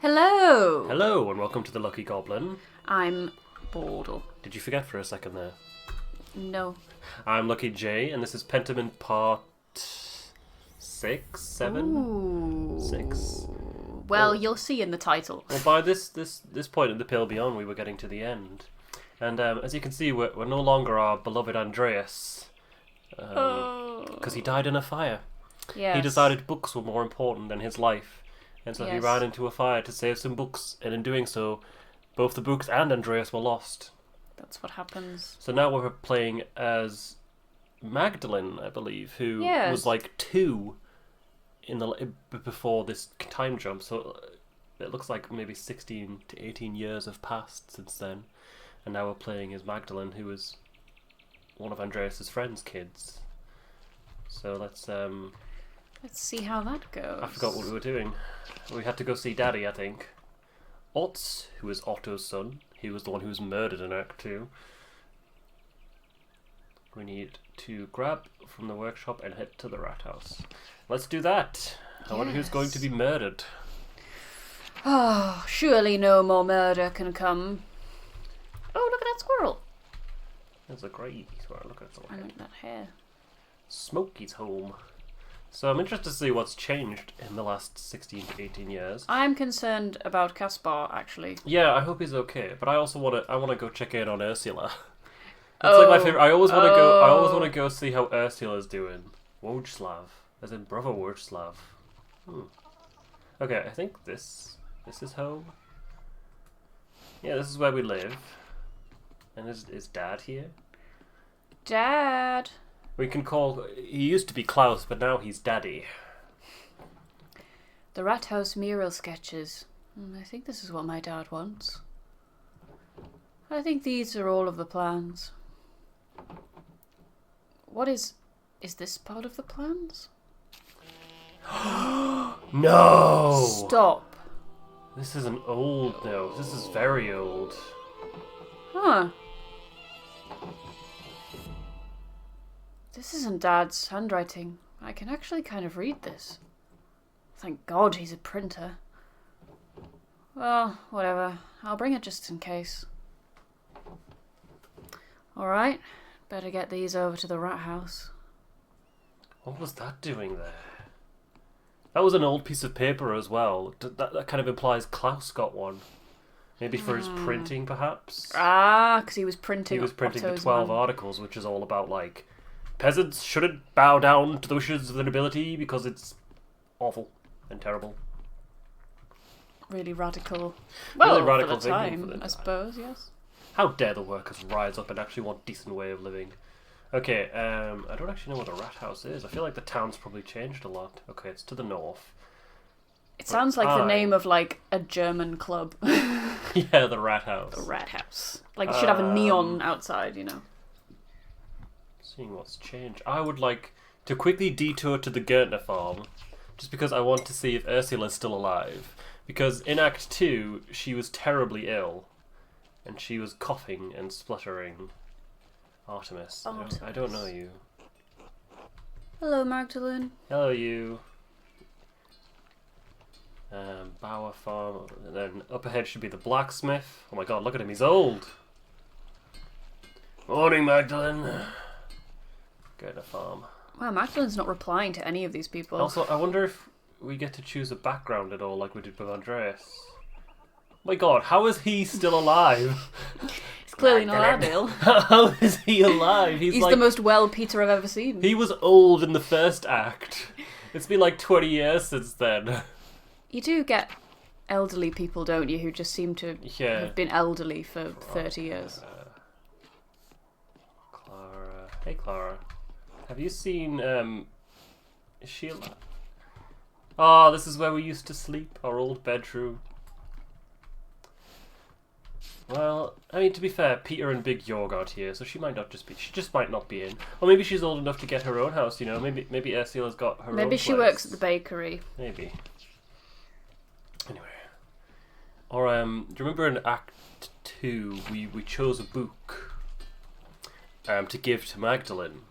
Hello! Hello, and welcome to the Lucky Goblin. I'm Bordle. Did you forget for a second there? No. I'm Lucky J, and this is Pentiment part 6, 7? Ooh. 6. Well, you'll see in the title. Well, by this point in the Pale Beyond, we were getting to the end. And as you can see, we're no longer our beloved Andreas. Because he died in a fire. Yes. He decided books were more important than his life. And so he Yes. ran into a fire to save some books, and in doing so, both the books and Andreas were lost. That's what happens. So now we're playing as Magdalene, I believe, who Yes. was like 2 in the before this time jump. So it looks like maybe 16 to 18 years have passed since then, and now we're playing as Magdalene, who is one of Andreas's friends' kids. So let's see how that goes. I forgot what we were doing. We had to go see Daddy, I think. Otz, who is Otto's son. He was the one who was murdered in Act 2. We need to grab from the workshop and head to the rat house. Let's do that. I wonder who's going to be murdered. Oh, surely no more murder can come. Oh, look at that squirrel. That's a great squirrel. Look at I that. like that hair. Smokey's home. So I'm interested to see what's changed in the last 16 to 18 years. I'm concerned about Caspar, actually. Yeah, I hope he's okay. But I also want to go check in on Ursula. That's like my favorite. I always want to go see how Ursula's doing. Wojslav, as in brother Wojslav. Okay, I think this is home. Yeah, this is where we live. And is Dad here? Dad! We can call. He used to be Claus, but now he's Daddy. The rat house mural sketches. I think this is what my dad wants. I think these are all of the plans. What is this part of the plans? No! Stop. This is an old note. This is very old. Huh. This isn't Dad's handwriting. I can actually kind of read this. Thank God he's a printer. Well, whatever. I'll bring it just in case. Alright, better get these over to the rat house. What was that doing there? That was an old piece of paper as well. That kind of implies Klaus got one. Maybe for his printing, perhaps? Ah, because he was printing. He was printing the Otto's 12 one. articles, which is all about, like, peasants shouldn't bow down to the wishes of the nobility because it's awful and terrible. Really radical. Well, Really radical for the thinking time, for the I time. suppose, yes. How dare the workers rise up and actually want a decent way of living. Okay, I don't actually know what the rat house is. I feel like the town's probably changed a lot. Okay, it's to the north. It sounds like the name of, like, a German club. Yeah, the rat house. The rat house. Like, it should have a neon outside, you know. Seeing what's changed. I would like to quickly detour to the Gertner farm, just because I want to see if Ursula's still alive. Because in Act 2, she was terribly ill, and she was coughing and spluttering. Artemis. I don't know you. Hello, Magdalene. Hello, you. Bower farm, and then up ahead should be the blacksmith. Oh my god, look at him, he's old! Morning, Magdalene. Gertner farm. Wow, Magdalene's not replying to any of these people. Also, I wonder if we get to choose a background at all, like we did with Andreas. My god, how is he still alive? He's clearly not that ill. How is he alive? He's like, the most well Peter I've ever seen. He was old in the first act. It's been like 20 years since then. You do get elderly people, don't you, who just seem to have been elderly for 30 years. Clara. Hey, Clara. Have you seen, is she alive? Oh, this is where we used to sleep, our old bedroom. Well, I mean, to be fair, Peter and Big Jorg aren't here, so she just might not be in. Or maybe she's old enough to get her own house, you know, maybe Ursula's got her own Maybe she place. works at the bakery. Maybe. Anyway. Or, do you remember in Act 2, we chose a book to give to Magdalene?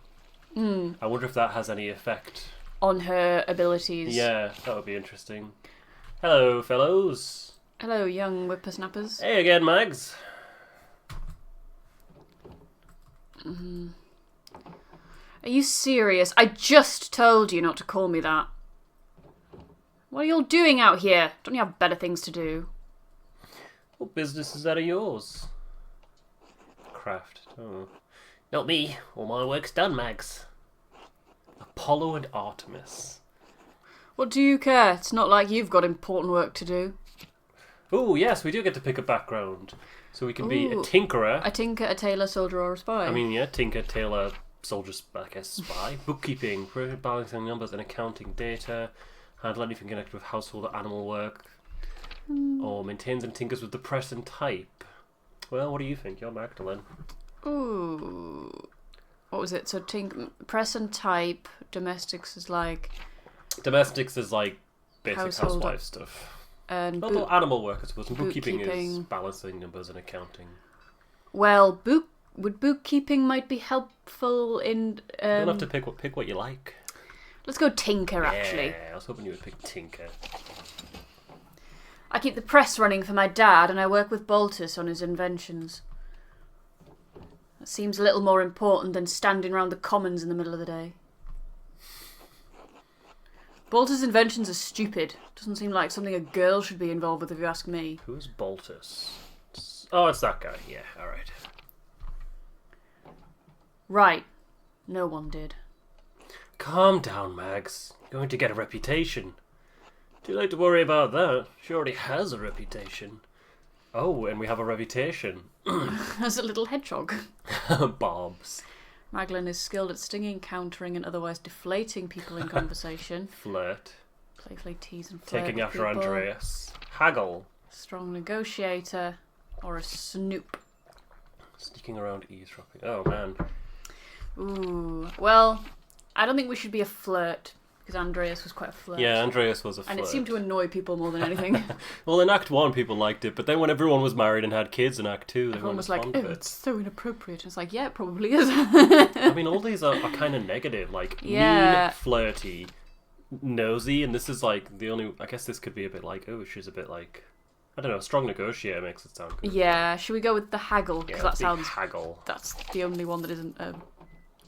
I wonder if that has any effect. On her abilities. Yeah, that would be interesting. Hello, fellows. Hello, young whippersnappers. Hey again, Mags. Are you serious? I just told you not to call me that. What are you all doing out here? Don't you have better things to do? What business is that of yours? Craft. Oh. Not me. All my work's done, Mags. Apollo and Artemis. What do you care? It's not like you've got important work to do. Oh, yes, we do get to pick a background. So we can be a tinkerer. A tinker, a tailor, soldier, or a spy. I mean, yeah, tinker, tailor, soldier, I guess, spy. Bookkeeping, balancing numbers and accounting data. Handle anything connected with household or animal work. Or maintains and tinkers with the press and type. Well, what do you think? You're Magdalene. Ooh. What was it? So press and type. Domestics is like basic household housewife stuff. And Although animal work, I suppose. And bookkeeping is bookkeeping. balancing numbers and accounting. Well, bookkeeping might be helpful in. You don't have to pick what you like. Let's go tinker, actually. Yeah, I was hoping you would pick tinker. I keep the press running for my dad, and I work with Baltus on his inventions. That seems a little more important than standing around the commons in the middle of the day. Baltus' inventions are stupid. Doesn't seem like something a girl should be involved with, if you ask me. Who's Baltus? Oh, it's that guy. Yeah, alright. Right. No one did. Calm down, Mags. You're going to get a reputation. Too late to worry about that. She already has a reputation. Oh, and we have a reputation. As a little hedgehog. Bobs. Magdalene is skilled at stinging, countering, and otherwise deflating people in conversation. Flirt. Playfully tease and flirt Taking with after people. Andreas. Haggle. Strong negotiator. Or a snoop. Sneaking around eavesdropping. Oh, man. Ooh. Well, I don't think we should be a flirt. Because Andreas was quite a flirt. Yeah, Andreas was a flirt. And it seemed to annoy people more than anything. Well, in Act 1 people liked it, but then when everyone was married and had kids in Act 2, they Everyone weren't was as like, fond oh, of it. it's so inappropriate. And it's like, yeah, it probably is. I mean, all these are kind of negative, like Yeah. mean, flirty, nosy, and this is like the only. I guess this could be a bit like, oh, she's a bit like, I don't know, strong negotiator makes it sound good. Yeah, should we go with the haggle? Because Yeah, that sounds. haggle. That's the only one that isn't a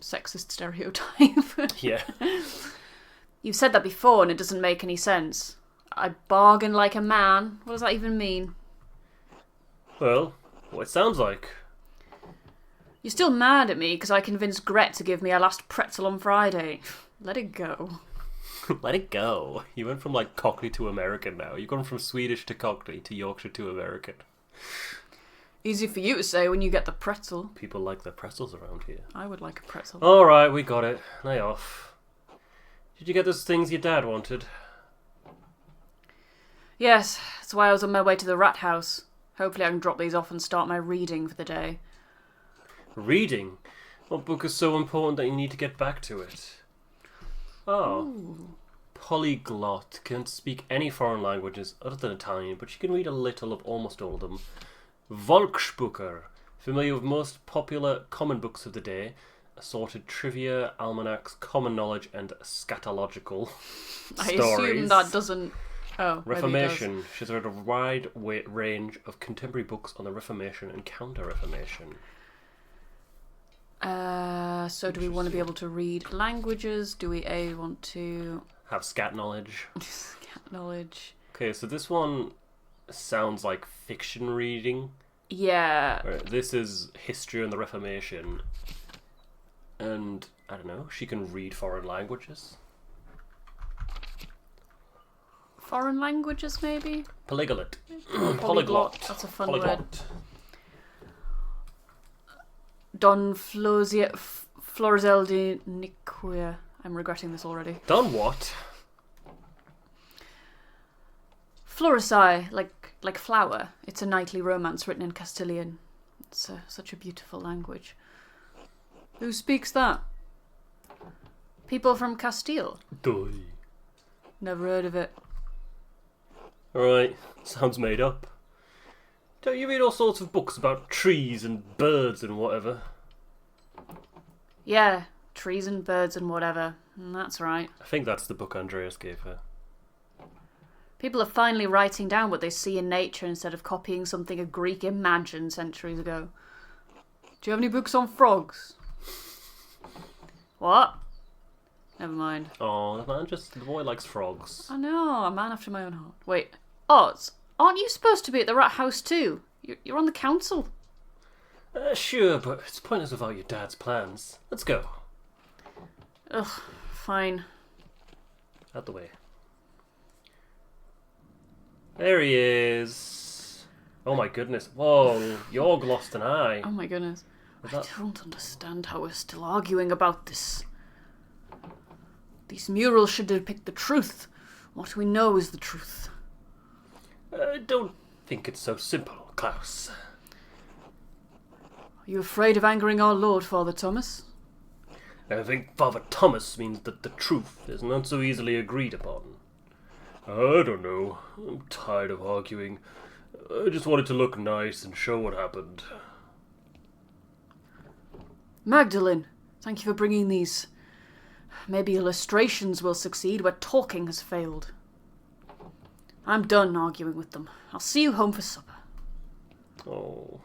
sexist stereotype. Yeah. You've said that before and it doesn't make any sense. I bargain like a man. What does that even mean? Well, what it sounds like. You're still mad at me because I convinced Gret to give me a last pretzel on Friday. Let it go. Let it go. You went from like Cockney to American now. You've gone from Swedish to Cockney to Yorkshire to American. Easy for you to say when you get the pretzel. People like their pretzels around here. I would like a pretzel. Alright, we got it. Lay off. Did you get those things your dad wanted? Yes, that's why I was on my way to the rat house. Hopefully I can drop these off and start my reading for the day. Reading? What book is so important that you need to get back to it? Oh. Ooh. Polyglot. Can't speak any foreign languages other than Italian, but she can read a little of almost all of them. Volksbücher. Familiar with most popular common books of the day. Assorted trivia, almanacs, common knowledge, and scatological I stories. assume that doesn't... Oh, Reformation. She's read a wide range of contemporary books on the Reformation and Counter-Reformation. So do we want to be able to read languages? Do we want to... Have scat knowledge. Scat knowledge. Okay, so this one sounds like fiction reading. Yeah. This is history and the Reformation. And, I don't know, she can read foreign languages. Foreign languages, maybe? Polyglot. Polyglot. That's a fun word. Polyglot. Don Florizel de Niquia. I'm regretting this already. Done what? Florici, like flower. It's a knightly romance written in Castilian. It's such a beautiful language. Who speaks that? People from Castile. Doy. Never heard of it. Alright, sounds made up. Don't you read all sorts of books about trees and birds and whatever? Yeah, trees and birds and whatever. That's right. I think that's the book Andreas gave her. People are finally writing down what they see in nature instead of copying something a Greek imagined centuries ago. Do you have any books on frogs? What? Never mind. Oh, the boy likes frogs. I know, a man after my own heart. Wait, Oz, aren't you supposed to be at the rat house too? You're on the council. Sure, but it's pointless without your dad's plans. Let's go. Ugh, fine. Out the way. There he is. Oh my goodness. Whoa, Jorg lost an eye. Oh my goodness. Was I that- don't understand how we're still arguing about this. These murals should depict the truth. What we know is the truth. I don't think it's so simple, Claus. Are you afraid of angering our Lord, Father Thomas? I think Father Thomas means that the truth is not so easily agreed upon. I don't know. I'm tired of arguing. I just wanted to look nice and show what happened. Magdalene, thank you for bringing these. Maybe illustrations will succeed where talking has failed. I'm done arguing with them. I'll see you home for supper. Oh.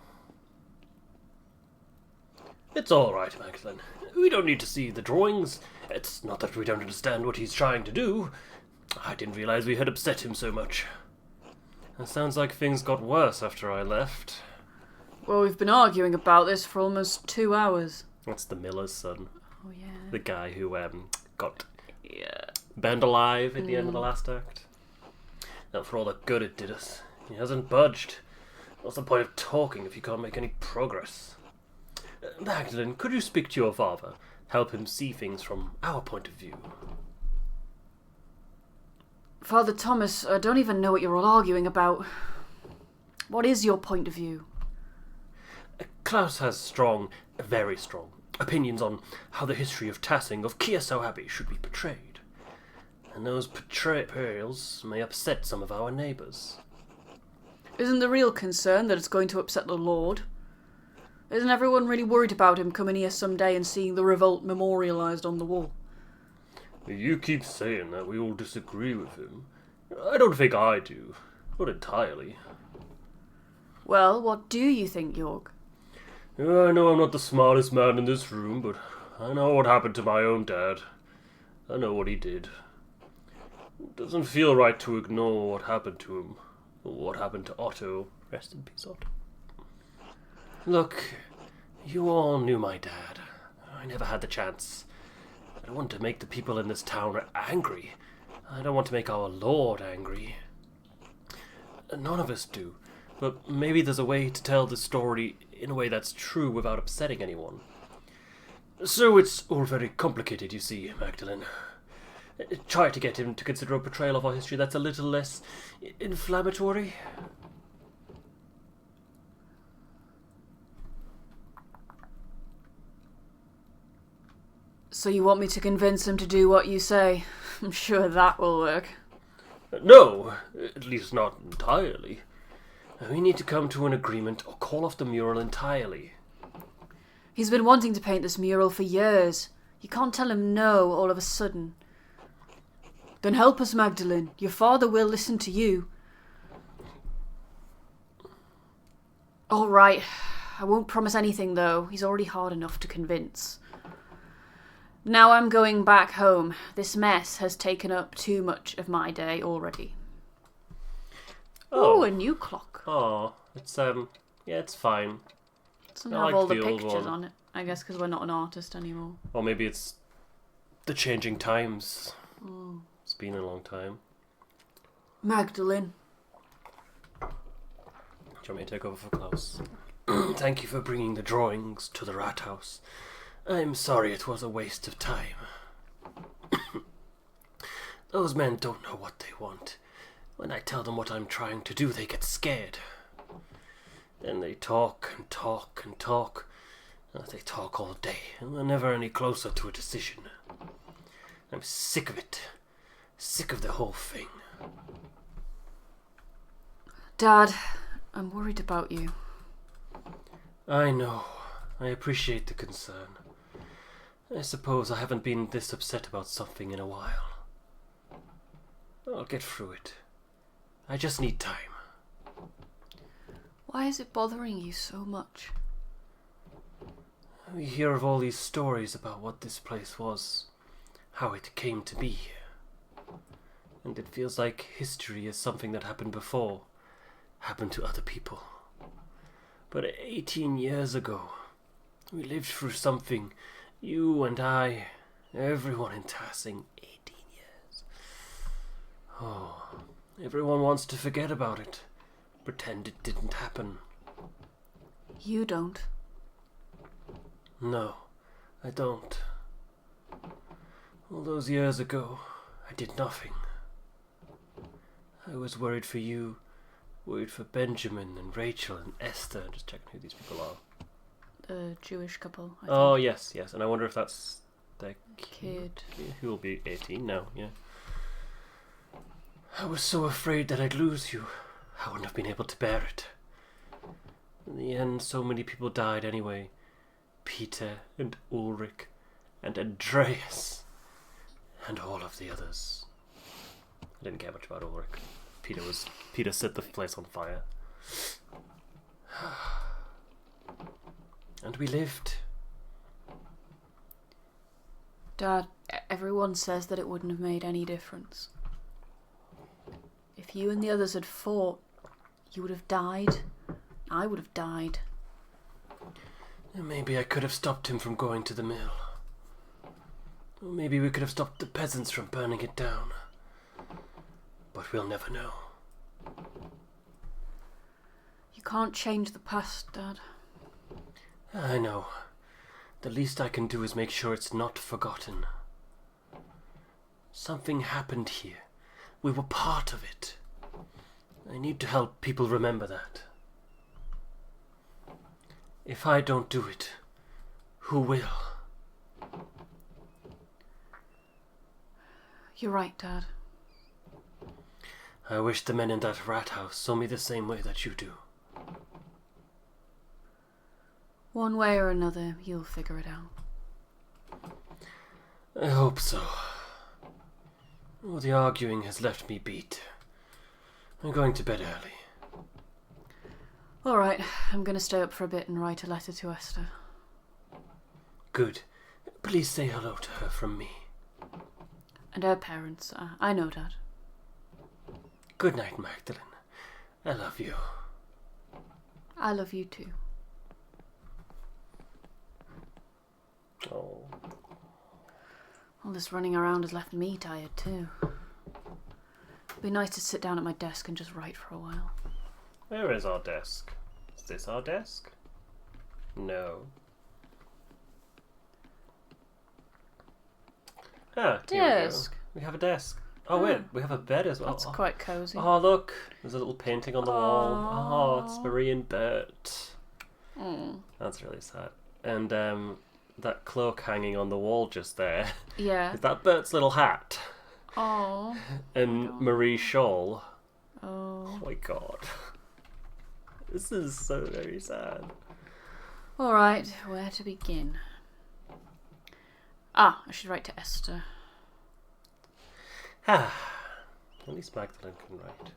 It's all right, Magdalene. We don't need to see the drawings. It's not that we don't understand what he's trying to do. I didn't realize we had upset him so much. It sounds like things got worse after I left. Well, we've been arguing about this for almost 2 hours. That's the miller's son. Oh, yeah. The guy who got Yeah. burned alive at the end of the last act. Not for all the good it did us. He hasn't budged. What's the point of talking if you can't make any progress? Magdalene, could you speak to your father? Help him see things from our point of view. Father Thomas, I don't even know what you're all arguing about. What is your point of view? Claus has strong, very strong, opinions on how the history of Tassing of Kiersau Abbey should be portrayed. And those portrayals may upset some of our neighbours. Isn't the real concern that it's going to upset the Lord? Isn't everyone really worried about him coming here someday and seeing the revolt memorialised on the wall? You keep saying that we all disagree with him. I don't think I do. Not entirely. Well, what do you think, Jorg? I know I'm not the smartest man in this room, but I know what happened to my own dad. I know what he did. It doesn't feel right to ignore what happened to him. Or what happened to Otto. Rest in peace, Otto. Look, you all knew my dad. I never had the chance. I don't want to make the people in this town angry. I don't want to make our Lord angry. None of us do. But maybe there's a way to tell the story in a way that's true without upsetting anyone. So it's all very complicated, you see, Magdalene. Try to get him to consider a portrayal of our history that's a little less inflammatory. So you want me to convince him to do what you say? I'm sure that will work. No, at least not entirely. We need to come to an agreement or call off the mural entirely. He's been wanting to paint this mural for years. You can't tell him no all of a sudden. Then help us, Magdalene. Your father will listen to you. All right. I won't promise anything, though. He's already hard enough to convince. Now I'm going back home. This mess has taken up too much of my day already. Oh, a new clock. Oh, it's yeah, it's fine. It doesn't I have like all the the old pictures one. on it. I guess because we're not an artist anymore. Or maybe it's the changing times. It's been a long time. Magdalene. Do you want me to take over for Claus? Thank you for bringing the drawings to the rat house. I'm sorry it was a waste of time. Those men don't know what they want. When I tell them what I'm trying to do, they get scared. Then they talk and talk and talk. They talk all day, and they're never any closer to a decision. I'm sick of it. Sick of the whole thing. Dad, I'm worried about you. I know. I appreciate the concern. I suppose I haven't been this upset about something in a while. I'll get through it. I just need time. Why is it bothering you so much? We hear of all these stories about what this place was, how it came to be. And it feels like history is something that happened before, happened to other people. But 18 years ago, we lived through something, you and I, everyone in Tassing, 18 years. Oh, everyone wants to forget about it, pretend it didn't happen. You don't. No, I don't. All those years ago, I did nothing. I was worried for you, worried for Benjamin and Rachel and Esther. Just checking who these people are. The Jewish couple, I think. Oh, yes. And I wonder if that's their Kid. who will be 18 now, yeah. I was so afraid that I'd lose you. I wouldn't have been able to bear it. In the end, so many people died anyway. Peter and Ulrich and Andreas and all of the others. I didn't care much about Ulrich. Peter set the place on fire. And we lived. Dad, everyone says that it wouldn't have made any difference. If you and the others had fought, you would have died. I would have died. Maybe I could have stopped him from going to the mill. Or maybe we could have stopped the peasants from burning it down. But we'll never know. You can't change the past, Dad. I know. The least I can do is make sure it's not forgotten. Something happened here. We were part of it. I need to help people remember that. If I don't do it, who will? You're right, Dad. I wish the men in that rat house saw me the same way that you do. One way or another, you'll figure it out. I hope so. All the arguing has left me beat. I'm going to bed early. All right, I'm going to stay up for a bit and write a letter to Esther. Good. Please say hello to her from me. And her parents. I know, Dad. Good night, Magdalene. I love you. I love you too. Oh. All this running around has left me tired too. It'd be nice to sit down at my desk and just write for a while. Where is our desk? Is this our desk? No. Ah, here Desk. we go. We have a desk. Oh wait, we have a bed as well. That's quite cosy. Oh look, there's a little painting on the wall. Aww. Oh, it's Marie and Bert. Mm. That's really sad. And that cloak hanging on the wall just there. Yeah. Is that Bert's little hat? Oh. And Marie's shawl. Oh. Oh my god. This is so very sad. All right, where to begin? I should write to Esther. At least Magdalene can write.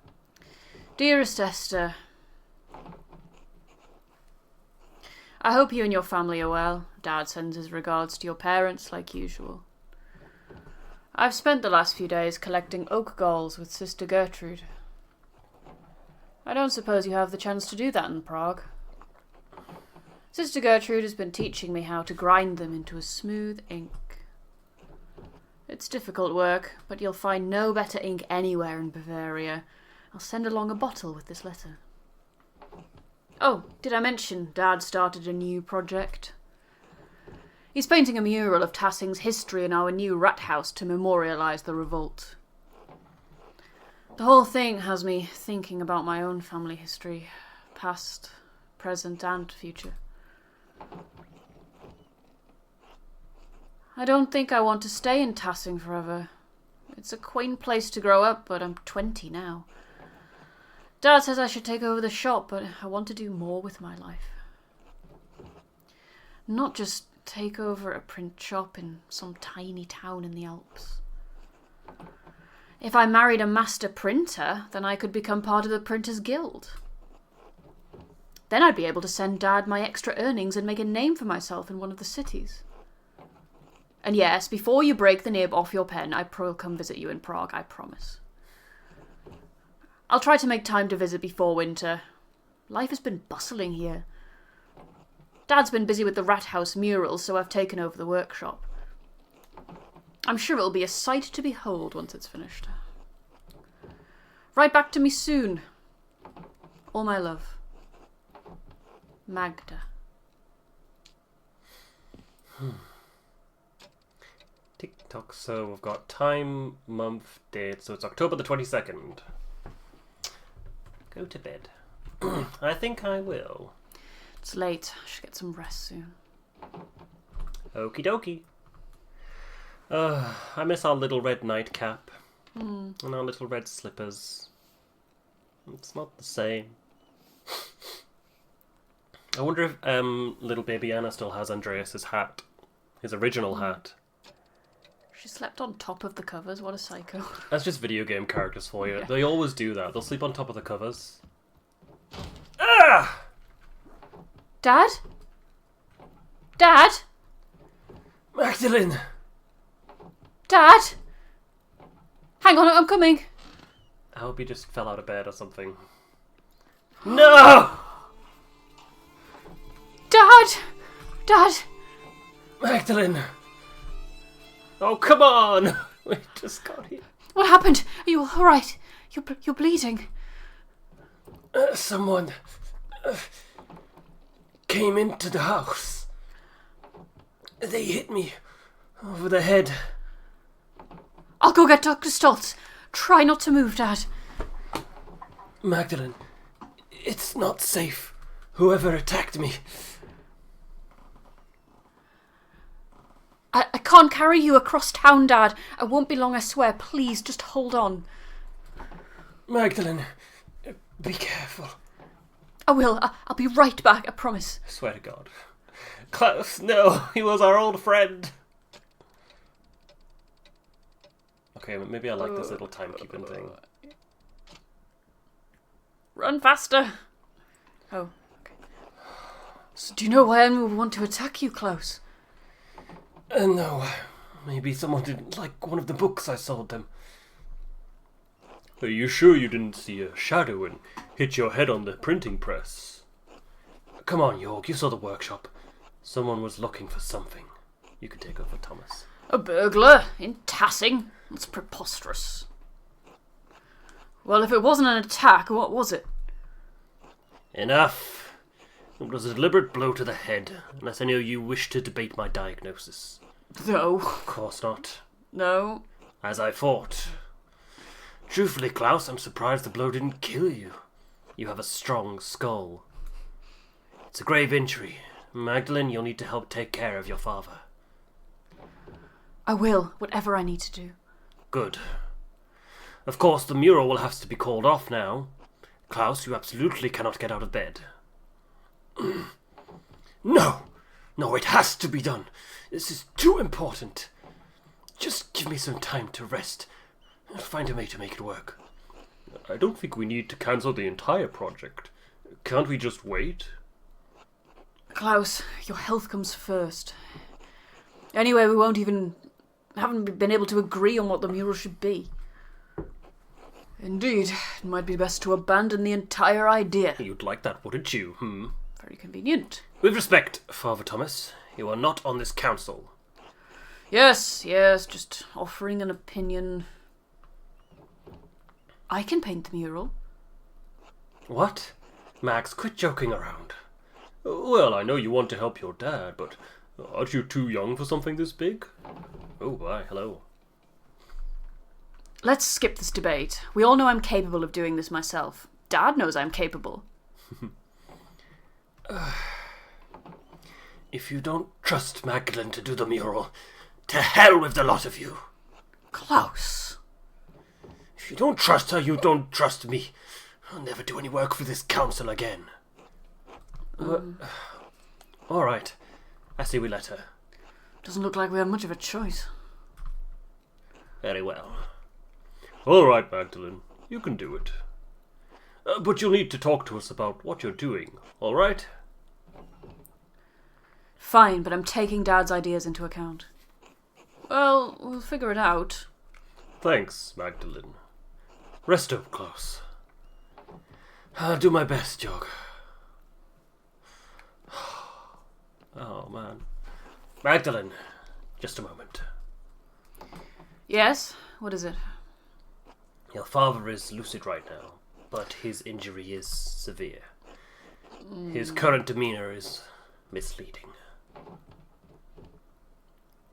Dearest Esther, I hope you and your family are well. Dad sends his regards to your parents like usual. I've spent the last few days collecting oak galls with Sister Gertrude. I don't suppose you have the chance to do that in Prague. Sister Gertrude has been teaching me how to grind them into a smooth ink. It's difficult work, but you'll find no better ink anywhere in Bavaria. I'll send along a bottle with this letter. Oh, did I mention Dad started a new project? He's painting a mural of Tassing's history in our new rat house to memorialise the revolt. The whole thing has me thinking about my own family history, past, present and future. I don't think I want to stay in Tassing forever. It's a quaint place to grow up, but I'm 20 now. Dad says I should take over the shop, but I want to do more with my life. Not just take over a print shop in some tiny town in the Alps. If I married a master printer, then I could become part of the Printers Guild. Then I'd be able to send Dad my extra earnings and make a name for myself in one of the cities. And yes, before you break the nib off your pen, I will come visit you in Prague, I promise. I'll try to make time to visit before winter. Life has been bustling here. Dad's been busy with the Rat House murals, so I've taken over the workshop. I'm sure it'll be a sight to behold once it's finished. Write back to me soon. All my love. Magda. Tick-tock, so we've got time, month, date, so it's October the 22nd. Go to bed. I think I will. It's late. I should get some rest soon. Okie dokie. I miss our little red nightcap and our little red slippers. It's not the same. I wonder if little baby Anna still has Andreas's hat, his original hat. She slept on top of the covers. What a psycho. That's just video game characters for you. Yeah. They always do that. They'll sleep on top of the covers. Ah! Dad? Dad? Magdalene! Dad? Hang on, I'm coming. I hope he just fell out of bed or something. No! Dad! Dad! Magdalene! Oh, come on! We just got here. What happened? Are you all right? You're bleeding. Someone came into the house. They hit me over the head. I'll go get Dr. Stoltz. Try not to move, Dad. Magdalene, it's not safe. Whoever attacked me. I can't carry you across town, Dad. I won't be long, I swear. Please, just hold on. Magdalene, be careful. I will. I'll be right back, I promise. I swear to God. Claus, no, he was our old friend. Okay, maybe I like this little timekeeping thing. Run faster. Oh, okay. So do you know why anyone would want to attack you, Claus? No. Maybe someone didn't like one of the books I sold them. Are you sure you didn't see a shadow and hit your head on the printing press? Come on, Jorg, you saw the workshop. Someone was looking for something. You can take over, Thomas. A burglar in Tassing? That's preposterous. Well, if it wasn't an attack, what was it? Enough. It was a deliberate blow to the head, unless any of you wish to debate my diagnosis. No. Of course not. No. As I thought. Truthfully, Claus, I'm surprised the blow didn't kill you. You have a strong skull. It's a grave injury. Magdalene, you'll need to help take care of your father. I will, whatever I need to do. Good. Of course, the mural will have to be called off now. Claus, you absolutely cannot get out of bed. No! No, it has to be done. This is too important. Just give me some time to rest. I'll find a way to make it work. I don't think we need to cancel the entire project. Can't we just wait? Claus, your health comes first. Anyway, we haven't been able to agree on what the mural should be. Indeed, it might be best to abandon the entire idea. You'd like that, wouldn't you? Very convenient. With respect, Father Thomas, you are not on this council. Yes, just offering an opinion. I can paint the mural. What? Max, quit joking around. Well, I know you want to help your dad, but aren't you too young for something this big? Oh, bye, hello. Let's skip this debate. We all know I'm capable of doing this myself. Dad knows I'm capable. If you don't trust Magdalene to do the mural, to hell with the lot of you. Claus. If you don't trust her, you don't trust me. I'll never do any work for this council again. All right. I see we let her. Doesn't look like we have much of a choice. Very well. All right, Magdalene, you can do it. But you'll need to talk to us about what you're doing, all right? Fine, but I'm taking Dad's ideas into account. Well, we'll figure it out. Thanks, Magdalene. Rest up, Claus. I'll do my best, Jog. Oh, man. Magdalene, just a moment. Yes? What is it? Your father is lucid right now, but his injury is severe. His current demeanor is misleading.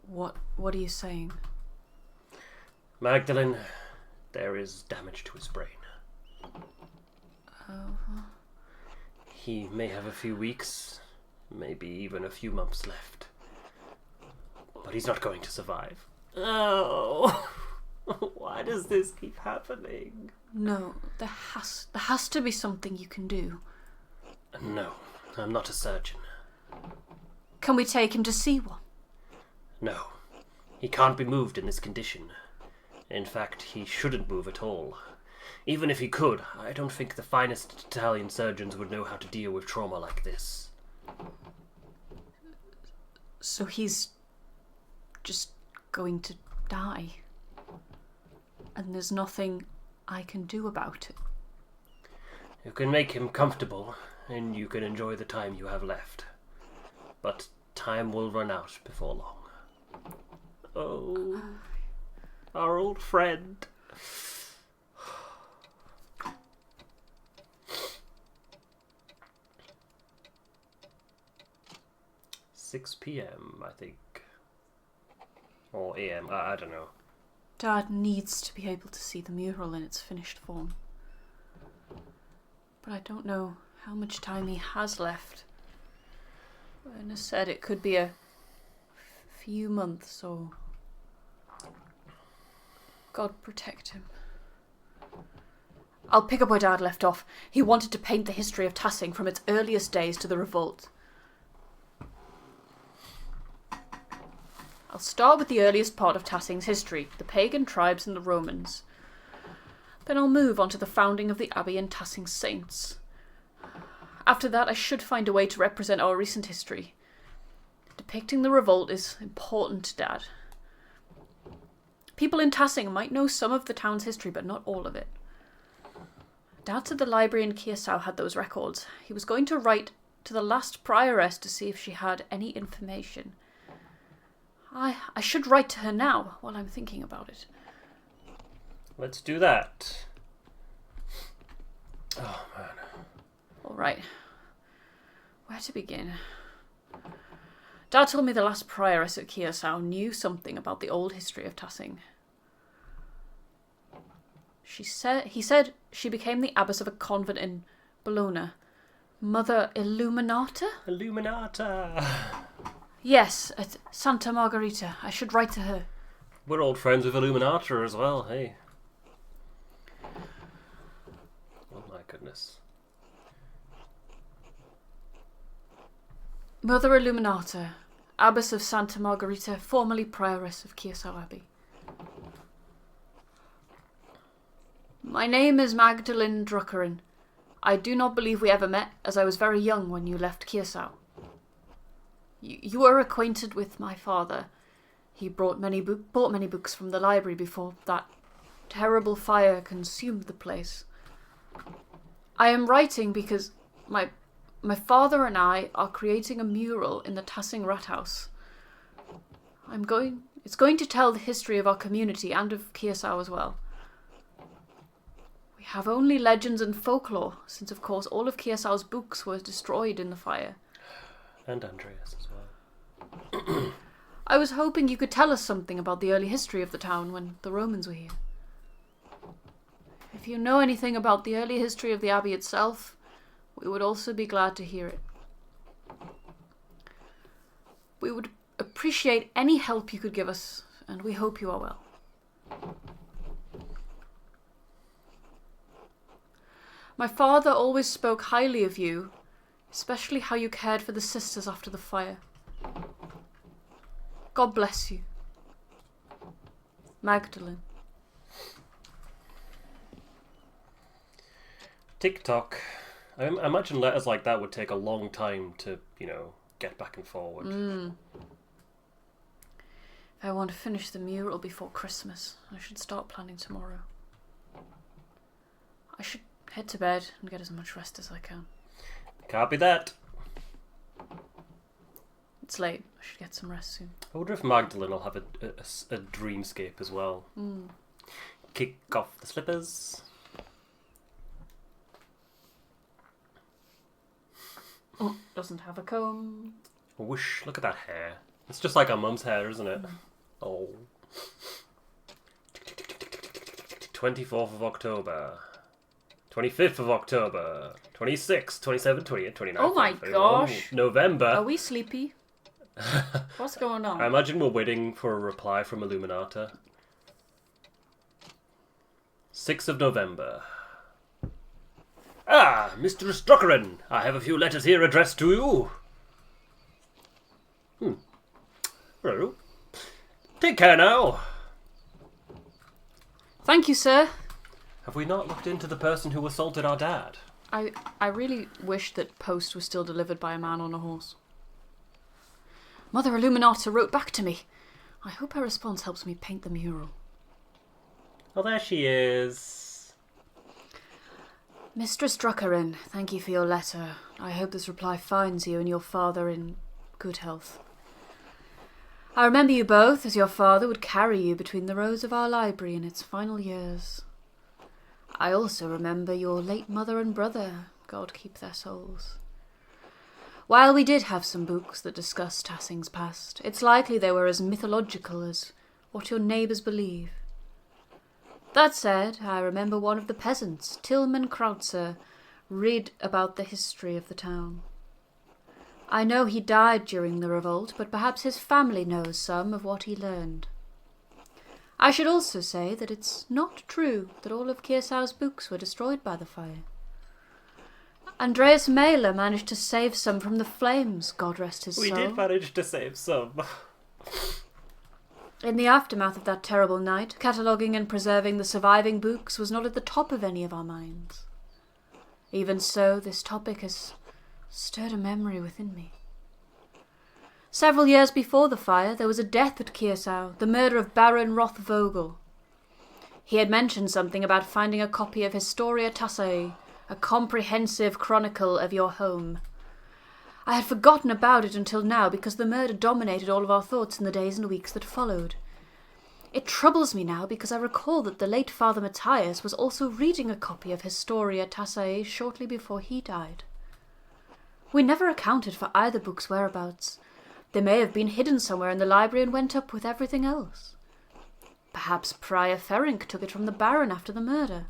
What are you saying? Magdalene, there is damage to his brain. Oh. He may have a few weeks, maybe even a few months left. But he's not going to survive. Oh, why does this keep happening? No, there has to be something you can do. No, I'm not a surgeon. Can we take him to see one? No, he can't be moved in this condition. In fact, he shouldn't move at all. Even if he could, I don't think the finest Italian surgeons would know how to deal with trauma like this. So he's just going to die. And there's nothing I can do about it. You can make him comfortable, and you can enjoy the time you have left. But time will run out before long. Oh, our old friend. 6 p.m, I think. Or a.m, I don't know. Dad needs to be able to see the mural in its finished form. But I don't know how much time he has left. Ernest said it could be a few months or... God protect him. I'll pick up where Dad left off. He wanted to paint the history of Tassing from its earliest days to the revolt. I'll start with the earliest part of Tassing's history, the pagan tribes and the Romans. Then I'll move on to the founding of the Abbey and Tassing saints. After that, I should find a way to represent our recent history. Depicting the revolt is important to Dad. People in Tassing might know some of the town's history, but not all of it. Dad said the library in Kiersau had those records. He was going to write to the last prioress to see if she had any information. I should write to her now, while I'm thinking about it. Let's do that. Oh, man. All right. Where to begin? Dad told me the last prioress at Kiersau knew something about the old history of Tassing. He said she became the abbess of a convent in Bologna. Mother Illuminata? Illuminata! Yes, at Santa Margherita. I should write to her. We're old friends with Illuminata as well, hey. Oh my goodness. Mother Illuminata, abbess of Santa Margherita, formerly prioress of Kiersau Abbey. My name is Magdalene Druckery. I do not believe we ever met, as I was very young when you left Kiersau. You were acquainted with my father. He bought many books from the library before that terrible fire consumed the place. I am writing because my father and I are creating a mural in the Tassing rat house. It's going to tell the history of our community and of Kiersau as well. We have only legends and folklore, since of course all of Kiersau's books were destroyed in the fire. And Andreas as well. I was hoping you could tell us something about the early history of the town when the Romans were here. If you know anything about the early history of the Abbey itself, we would also be glad to hear it. We would appreciate any help you could give us, and we hope you are well. My father always spoke highly of you, especially how you cared for the sisters after the fire. God bless you. Magdalene. TikTok. I imagine letters like that would take a long time to, get back and forward. If I want to finish the mural before Christmas, I should start planning tomorrow. I should head to bed and get as much rest as I can. Copy that. It's late. I should get some rest soon. I wonder if Magdalene will have a dreamscape as well. Kick off the slippers. Oh, doesn't have a comb. Whoosh, look at that hair. It's just like our mum's hair, isn't it? Oh. 24th of October. 25th of October. 26th, 27th, 28th, 29th. Oh my gosh. November. Are we sleepy? What's going on? I imagine we're waiting for a reply from Illuminata. 6th of November. Ah, Mr. Druckery, I have a few letters here addressed to you. Hello. Take care now. Thank you, sir. Have we not looked into the person who assaulted our dad? I really wish that post was still delivered by a man on a horse. Mother Illuminata wrote back to me. I hope her response helps me paint the mural. Oh, there she is. Mistress Druckery, thank you for your letter. I hope this reply finds you and your father in good health. I remember you both as your father would carry you between the rows of our library in its final years. I also remember your late mother and brother, God keep their souls. While we did have some books that discussed Tassing's past, it's likely they were as mythological as what your neighbours believe. That said, I remember one of the peasants, Tillman Krautzer, read about the history of the town. I know he died during the revolt, but perhaps his family knows some of what he learned. I should also say that it's not true that all of Kiersau's books were destroyed by the fire. Andreas Maler managed to save some from the flames, God rest his soul. We did manage to save some. In the aftermath of that terrible night, cataloguing and preserving the surviving books was not at the top of any of our minds. Even so, this topic has stirred a memory within me. Several years before the fire, there was a death at Kiersau, the murder of Baron Rothvogel. He had mentioned something about finding a copy of Historia Tassing, a comprehensive chronicle of your home. I had forgotten about it until now because the murder dominated all of our thoughts in the days and weeks that followed. It troubles me now because I recall that the late Father Matthias was also reading a copy of Historia Tassing shortly before he died. We never accounted for either book's whereabouts. They may have been hidden somewhere in the library and went up with everything else. Perhaps Prior Ferenc took it from the Baron after the murder.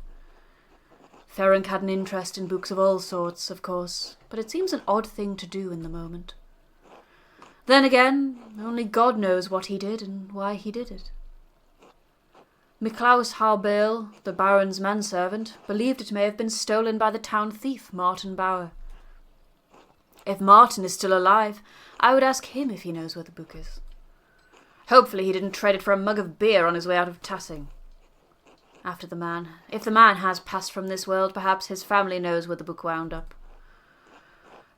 Ferenc had an interest in books of all sorts, of course, but it seems an odd thing to do in the moment. Then again, only God knows what he did and why he did it. Klaus Harbale, the Baron's manservant, believed it may have been stolen by the town thief, Martin Bauer. If Martin is still alive, I would ask him if he knows where the book is. Hopefully he didn't trade it for a mug of beer on his way out of Tassing. If the man has passed from this world, perhaps his family knows where the book wound up.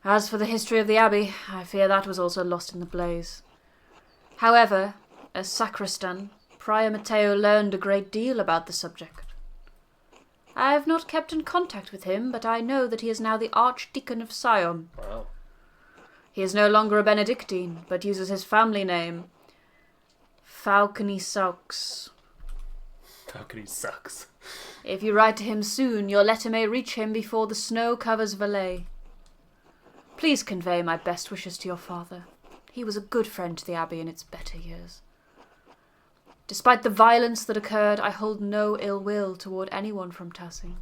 As for the history of the Abbey, I fear that was also lost in the blaze. However, as sacristan, Prior Matteo learned a great deal about the subject. I have not kept in contact with him, but I know that he is now the Archdeacon of Sion. Wow. He is no longer a Benedictine, but uses his family name, Falcony Saux. Falcony sucks. If you write to him soon, your letter may reach him before the snow covers Valais. Please convey my best wishes to your father. He was a good friend to the Abbey in its better years. Despite the violence that occurred, I hold no ill will toward anyone from Tassing.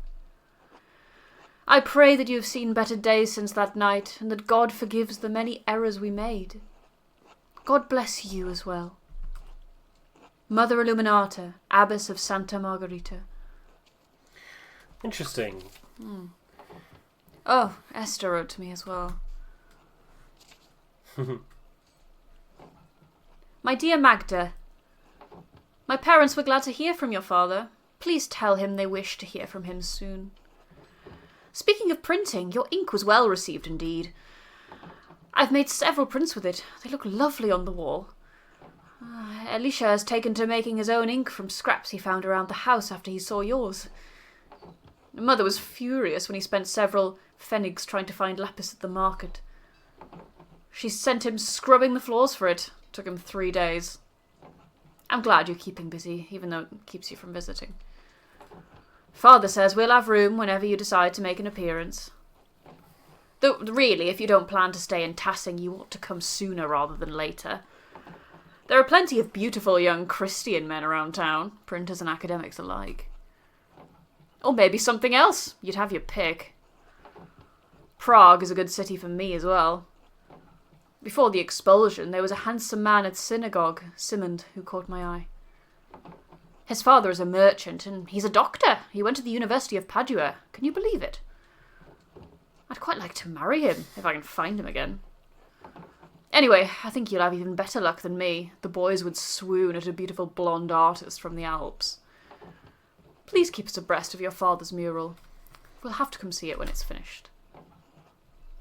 I pray that you have seen better days since that night, and that God forgives the many errors we made. God bless you as well. Mother Illuminata, Abbess of Santa Margherita. Interesting. Oh, Esther wrote to me as well. My dear Magda, my parents were glad to hear from your father. Please tell him they wish to hear from him soon. Speaking of printing, your ink was well received indeed. I've made several prints with it. They look lovely on the wall. Elisha has taken to making his own ink from scraps he found around the house after he saw yours. Mother was furious when he spent several pfennigs trying to find lapis at the market. She sent him scrubbing the floors for it. Took him 3 days. I'm glad you're keeping busy, even though it keeps you from visiting. Father says we'll have room whenever you decide to make an appearance. Though, really, if you don't plan to stay in Tassing, you ought to come sooner rather than later. There are plenty of beautiful young Christian men around town, printers and academics alike. Or maybe something else. You'd have your pick. Prague is a good city for me as well. Before the expulsion, there was a handsome man at synagogue, Simond, who caught my eye. His father is a merchant, and he's a doctor. He went to the University of Padua. Can you believe it? I'd quite like to marry him, if I can find him again. Anyway, I think you'll have even better luck than me. The boys would swoon at a beautiful blonde artist from the Alps. Please keep us abreast of your father's mural. We'll have to come see it when it's finished.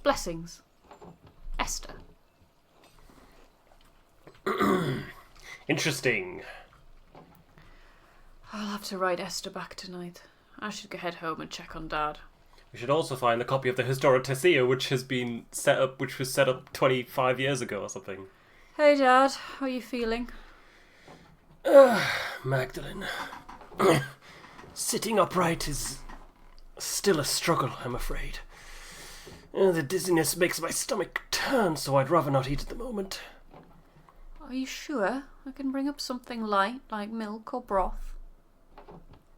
Blessings. Esther. Interesting. I'll have to write Esther back tonight. I should head home and check on Dad. We should also find the copy of the Historia Tessia, which was set up 25 years ago or something. Hey, Dad. How are you feeling? Magdalene. Sitting upright is still a struggle, I'm afraid. The dizziness makes my stomach turn, so I'd rather not eat at the moment. Are you sure? I can bring up something light, like milk or broth.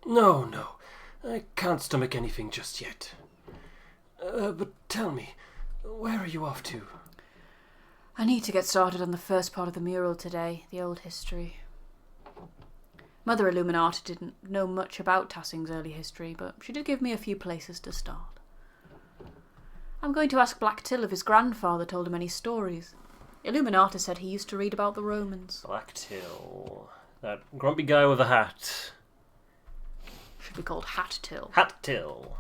No. I can't stomach anything just yet. But tell me, where are you off to? I need to get started on the first part of the mural today, the old history. Mother Illuminata didn't know much about Tassing's early history, but she did give me a few places to start. I'm going to ask Black Till if his grandfather told him any stories. Illuminata said he used to read about the Romans. Black Till. That grumpy guy with a hat. Should be called Hat Till. Hat Till.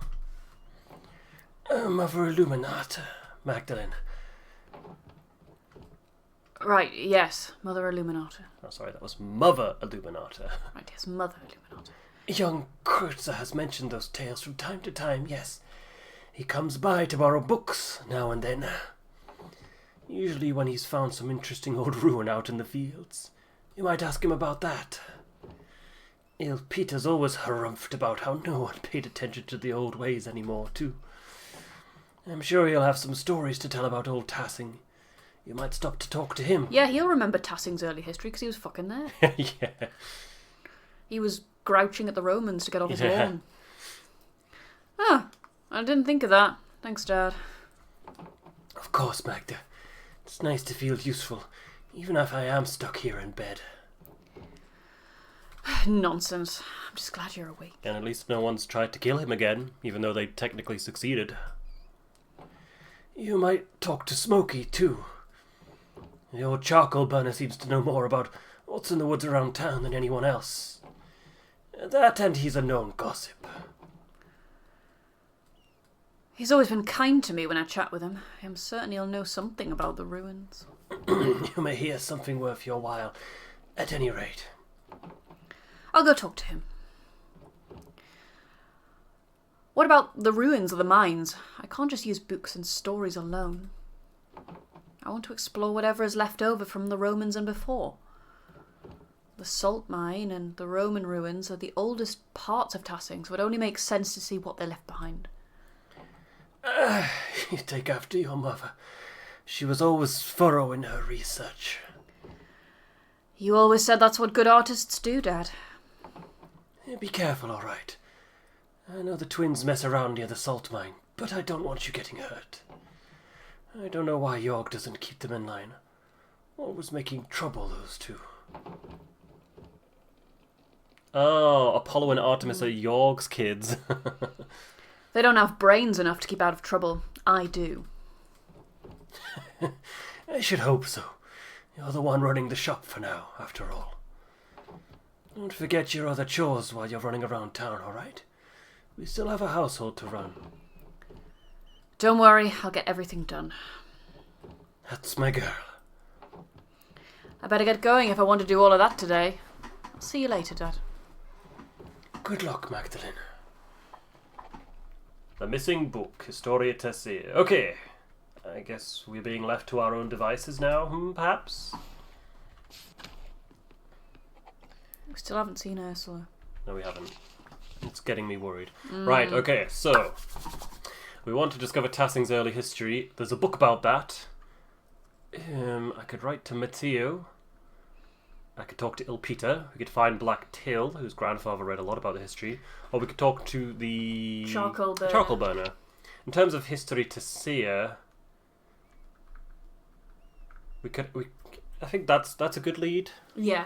Mother Illuminata, Magdalene. Right, yes, Mother Illuminata. Oh, sorry, that was Mother Illuminata. Right, yes, Mother Illuminata. Young Kiersau has mentioned those tales from time to time, yes. He comes by to borrow books now and then. Usually when he's found some interesting old ruin out in the fields. You might ask him about that. Il Peter's always harumphed about how no one paid attention to the old ways anymore, too. I'm sure he'll have some stories to tell about old Tassing. You might stop to talk to him. Yeah, he'll remember Tassing's early history because he was fucking there. Yeah. He was grouching at the Romans to get off his lawn. Oh, I didn't think of that. Thanks, Dad. Of course, Magda. It's nice to feel useful, even if I am stuck here in bed. Nonsense. I'm just glad you're awake. And at least no one's tried to kill him again, even though they technically succeeded. You might talk to Smokey, too. The old charcoal burner seems to know more about what's in the woods around town than anyone else. That and he's a known gossip. He's always been kind to me when I chat with him. I'm certain he'll know something about the ruins. You may hear something worth your while, at any rate. I'll go talk to him. What about the ruins of the mines? I can't just use books and stories alone. I want to explore whatever is left over from the Romans and before. The salt mine and the Roman ruins are the oldest parts of Tassing, so it only makes sense to see what they left behind. You take after your mother. She was always thorough in her research. You always said that's what good artists do, Dad. Be careful, all right. I know the twins mess around near the salt mine, but I don't want you getting hurt. I don't know why York doesn't keep them in line. Always making trouble, those two. Oh, Apollo and Artemis are York's kids. They don't have brains enough to keep out of trouble. I do. I should hope so. You're the one running the shop for now, after all. Don't forget your other chores while you're running around town, all right? We still have a household to run. Don't worry, I'll get everything done. That's my girl. I better get going if I want to do all of that today. I'll see you later, Dad. Good luck, Magdalene. The missing book, Historia Tassing. Okay. I guess we're being left to our own devices now, perhaps? We still haven't seen Ursula. No, we haven't. It's getting me worried. Right, okay, so... we want to discover Tassing's early history. There's a book about that. I could write to Matteo. I could talk to Ilpita. We could find Black Till, whose grandfather read a lot about the history. Or we could talk to the... Charcoal burner. In terms of history to seer... I think that's a good lead. Yeah.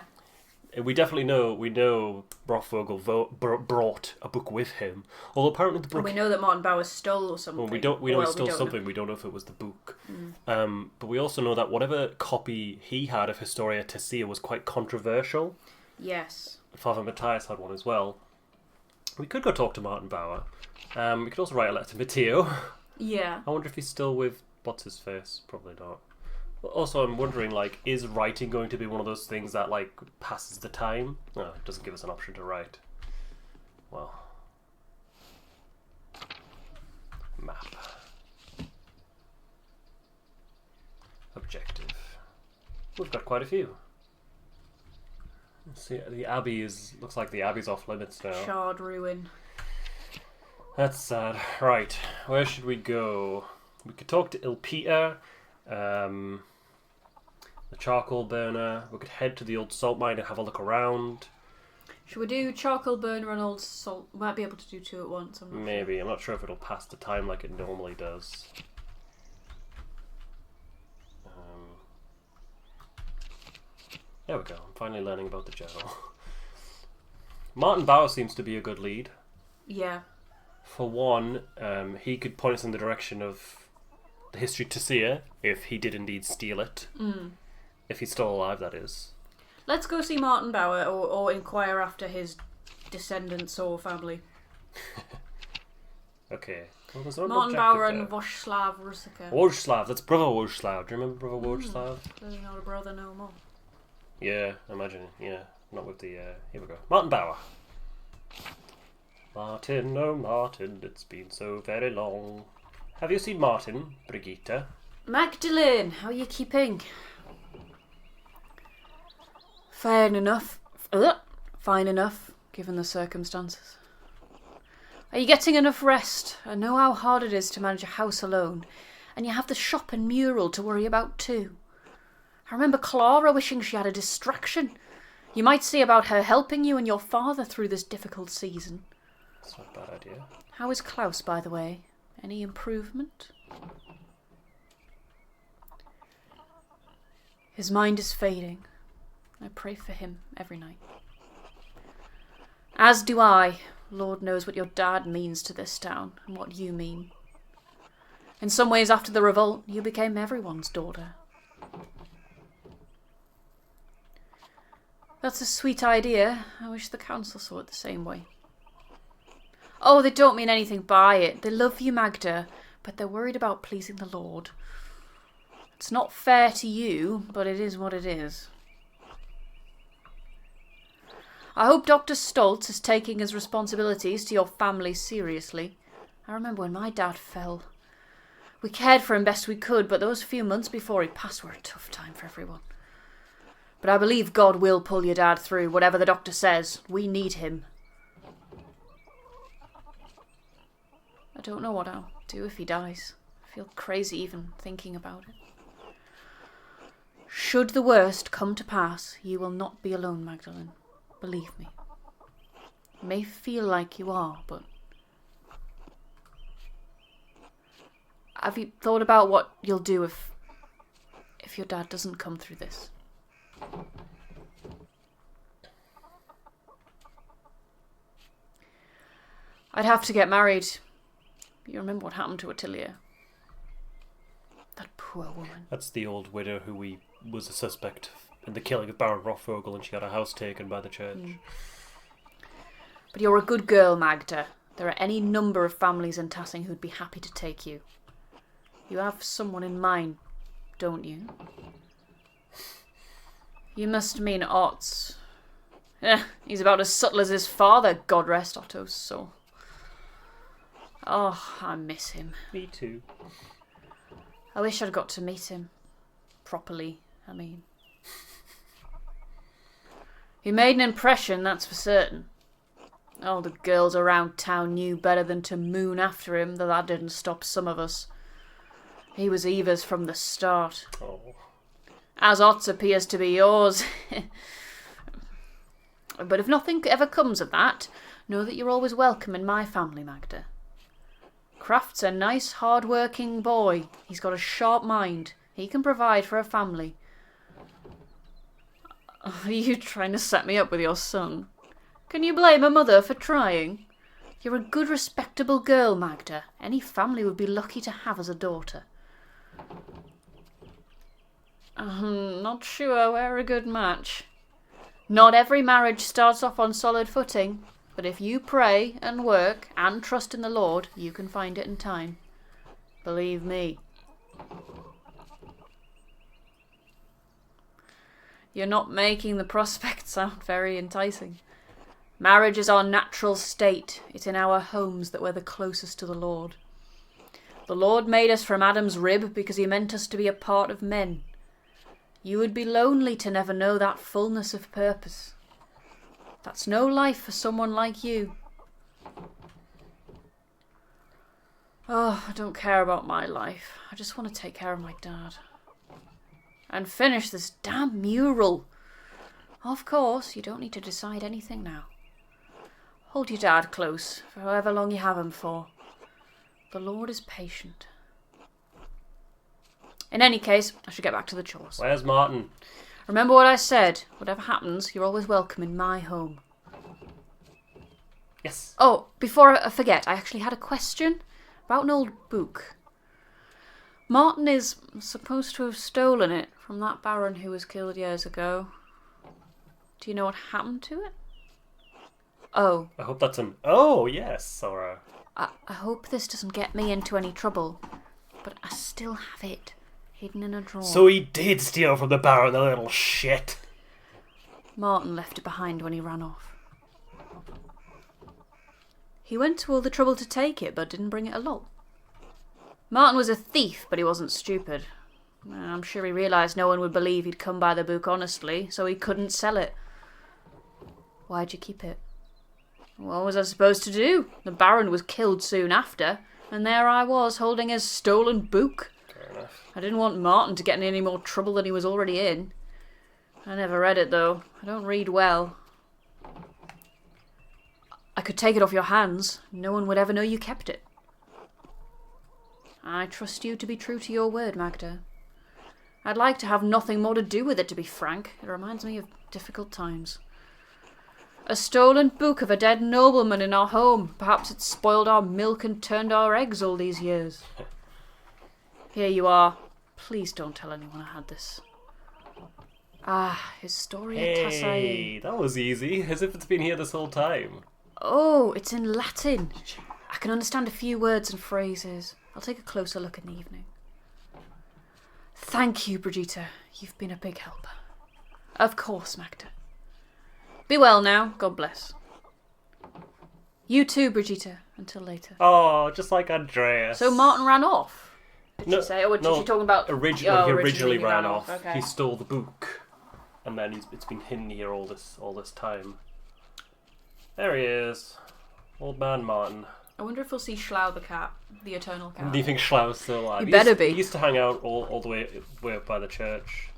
We definitely know Brofvogel brought a book with him. Although apparently the book... And we know that Martin Bauer stole something. Well, we know he stole something. We don't know if it was the book. But we also know that whatever copy he had of Historia Tassing was quite controversial. Yes. Father Matthias had one as well. We could go talk to Martin Bauer. We could also write a letter to Matteo. Yeah. I wonder if he's still with... what's his face? Probably not. Also, I'm wondering, like, is writing going to be one of those things that, like, passes the time? No, it doesn't give us an option to write. Well. Map. Objective. We've got quite a few. Let's see, the Abbey looks like the Abbey's off limits now. Shard ruin. That's sad. Right, where should we go? We could talk to Ilpita. The charcoal burner. We could head to the old salt mine and have a look around. Should we do charcoal burner and old salt? We might be able to do two at once. Maybe. Sure. I'm not sure if it'll pass the time like it normally does. There we go. I'm finally learning about the journal. Martin Bauer seems to be a good lead. Yeah. For one, he could point us in the direction of the history to Tassing if he did indeed steal it. If he's still alive, that is. Let's go see Martin Bauer or inquire after his descendants or family. Okay. Well, Martin Bauer and Vojislav Rusika. Vojislav, that's Brother Vojislav. Do you remember Brother Vojislav? Clearly not a brother no more. Yeah, I imagine. Yeah, not with the... here we go. Martin Bauer. Martin, oh Martin, it's been so very long. Have you seen Martin, Brigitte? Magdalene, how are you keeping? Fine enough, given the circumstances. Are you getting enough rest? I know how hard it is to manage a house alone, and you have the shop and mural to worry about too. I remember Clara wishing she had a distraction. You might see about her helping you and your father through this difficult season. That's not a bad idea. How is Claus, by the way? Any improvement? His mind is fading. I pray for him every night. As do I. Lord knows what your dad means to this town and what you mean. In some ways, after the revolt, you became everyone's daughter. That's a sweet idea. I wish the council saw it the same way. Oh, they don't mean anything by it. They love you, Magda, but they're worried about pleasing the Lord. It's not fair to you, but it is what it is. I hope Dr. Stoltz is taking his responsibilities to your family seriously. I remember when my dad fell. We cared for him best we could, but those few months before he passed were a tough time for everyone. But I believe God will pull your dad through, whatever the doctor says. We need him. I don't know what I'll do if he dies. I feel crazy even thinking about it. Should the worst come to pass, you will not be alone, Magdalene. Believe me. You may feel like you are, but... Have you thought about what you'll do if your dad doesn't come through this? I'd have to get married. You remember what happened to Attilia? That poor woman. That's the old widow who was a suspect in the killing of Baron Rothvogel, and she had her house taken by the church. But you're a good girl, Magda. There are any number of families in Tassing who'd be happy to take you. You have someone in mind, don't you? You must mean Otz. He's about as subtle as his father, God rest Otto's soul. Oh, I miss him. Me too. I wish I'd got to meet him. Properly, I mean. He made an impression, that's for certain. All the girls around town knew better than to moon after him, though that didn't stop some of us. He was Eva's from the start. Oh. As Otz appears to be yours. But if nothing ever comes of that, know that you're always welcome in my family, Magda. Kraft's a nice, hard-working boy. He's got a sharp mind. He can provide for a family. Are you trying to set me up with your son? Can you blame a mother for trying? You're a good, respectable girl, Magda. Any family would be lucky to have as a daughter. I'm not sure we're a good match. Not every marriage starts off on solid footing, but if you pray and work and trust in the Lord, you can find it in time. Believe me. You're not making the prospect sound very enticing. Marriage is our natural state. It's in our homes that we're the closest to the Lord. The Lord made us from Adam's rib because he meant us to be a part of men. You would be lonely to never know that fullness of purpose. That's no life for someone like you. Oh, I don't care about my life. I just want to take care of my dad. And finish this damn mural. Of course, you don't need to decide anything now. Hold your dad close, for however long you have him for. The Lord is patient. In any case, I should get back to the chores. Where's Martin? Remember what I said. Whatever happens, you're always welcome in my home. Yes. Oh, before I forget, I actually had a question about an old book. Martin is supposed to have stolen it from that baron who was killed years ago. Do you know what happened to it? Oh. I hope that's an... Oh, yes, Sora. I hope this doesn't get me into any trouble, but I still have it. Hidden in a drawer. So he did steal from the baron, the little shit. Martin left it behind when he ran off. He went to all the trouble to take it, but didn't bring it along. Martin was a thief, but he wasn't stupid. I'm sure he realised no one would believe he'd come by the book honestly, so he couldn't sell it. Why'd you keep it? What was I supposed to do? The baron was killed soon after, and there I was, holding his stolen book. Fair enough. I didn't want Martin to get in any more trouble than he was already in. I never read it, though. I don't read well. I could take it off your hands. No one would ever know you kept it. I trust you to be true to your word, Magda. I'd like to have nothing more to do with it, to be frank. It reminds me of difficult times. A stolen book of a dead nobleman in our home. Perhaps it spoiled our milk and turned our eggs all these years. Here you are. Please don't tell anyone I had this. Ah, his story at Tassing. Hey, that was easy. As if it's been here this whole time. Oh, it's in Latin. I can understand a few words and phrases. I'll take a closer look in the evening. Thank you, Brigitte. You've been a big helper. Of course, Magda. Be well now. God bless. You too, Brigitte. Until later. Oh, just like Andreas. So Martin ran off? Did she say? Or was she talking about... He originally ran off. Okay. He stole the book. And then it's been hidden here all this time. There he is. Old man Martin. I wonder if we'll see Schlau the cat. The eternal cat. Do you think Schlau's still alive? He better be. He used to hang out all the way up by the church.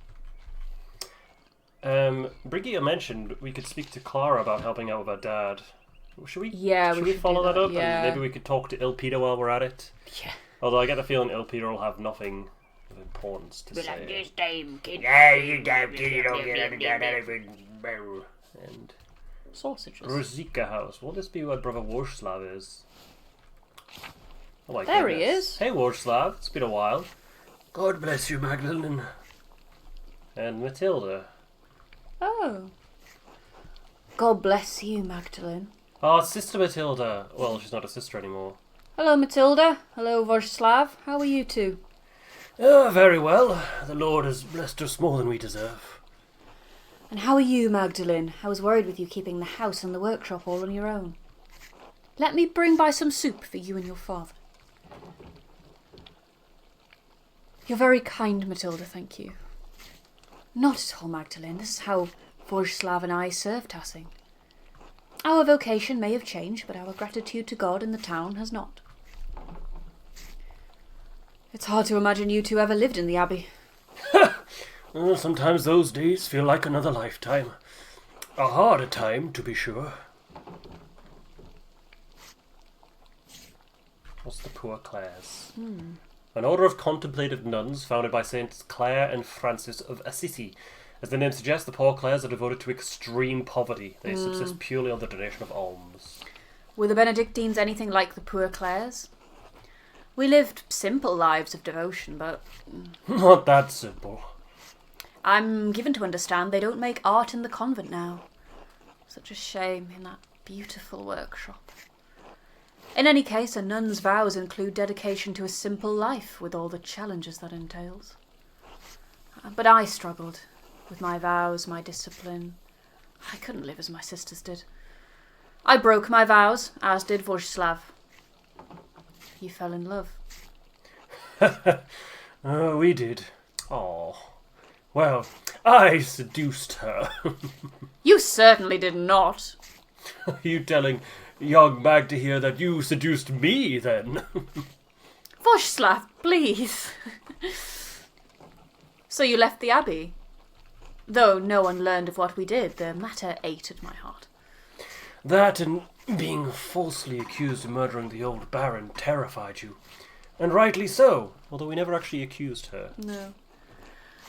Brigitte mentioned we could speak to Clara about helping out with her dad. Should we? Yeah, should we follow that up? Yeah. And maybe we could talk to Ilpeter while we're at it. Yeah. Although I get the feeling Ilpeter will have nothing of importance to say. Like this time, kid. Yeah, you damn kid, you don't get anything. And Sausages. Rosika House. Will this be where Brother Warslav is? Oh my There goodness. he is. Hey Warslav, it's been a while. God bless you, Magdalene. And Matilda. Oh. God bless you, Magdalene. Oh, Sister Matilda. Well, she's not a sister anymore. Hello, Matilda. Hello, Vorslav. How are you two? Very well. The Lord has blessed us more than we deserve. And how are you, Magdalene? I was worried with you keeping the house and the workshop all on your own. Let me bring by some soup for you and your father. You're very kind, Matilda, thank you. Not at all, Magdalene. This is how Vojislav and I serve Tassing. Our vocation may have changed, but our gratitude to God and the town has not. It's hard to imagine you two ever lived in the Abbey. Well, sometimes those days feel like another lifetime. A harder time, to be sure. What's the Poor Clares? An order of contemplative nuns founded by Saints Clare and Francis of Assisi. As the name suggests, the Poor Clares are devoted to extreme poverty. They subsist purely on the donation of alms. Were the Benedictines anything like the Poor Clares? We lived simple lives of devotion, but... Not that simple. I'm given to understand they don't make art in the convent now. Such a shame in that beautiful workshop. In any case, a nun's vows include dedication to a simple life with all the challenges that entails. But I struggled with my vows, my discipline. I couldn't live as my sisters did. I broke my vows, as did Vojislav. You fell in love. We did. Oh. Well, I seduced her. You certainly did not. Are you telling young Magda here that you seduced me, then? Vojislav, please. So you left the Abbey? Though no one learned of what we did, the matter ate at my heart. That and being falsely accused of murdering the old Baron terrified you. And rightly so, although we never actually accused her. No.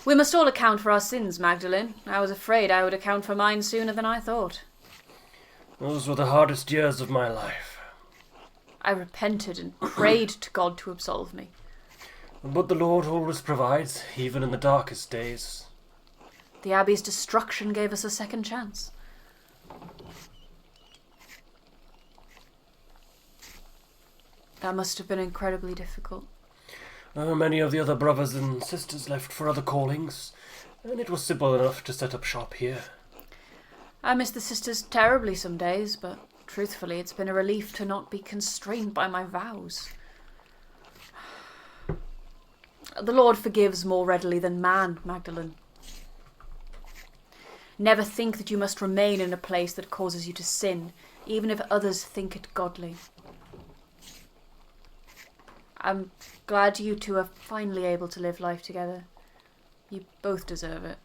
We must all account for our sins, Magdalene. I was afraid I would account for mine sooner than I thought. Those were the hardest years of my life. I repented and prayed to God to absolve me. But the Lord always provides, even in the darkest days. The Abbey's destruction gave us a second chance. That must have been incredibly difficult. Many of the other brothers and sisters left for other callings, and it was simple enough to set up shop here. I miss the sisters terribly some days, but truthfully it's been a relief to not be constrained by my vows. The Lord forgives more readily than man, Magdalene. Never think that you must remain in a place that causes you to sin, even if others think it godly. I'm glad you two are finally able to live life together. You both deserve it.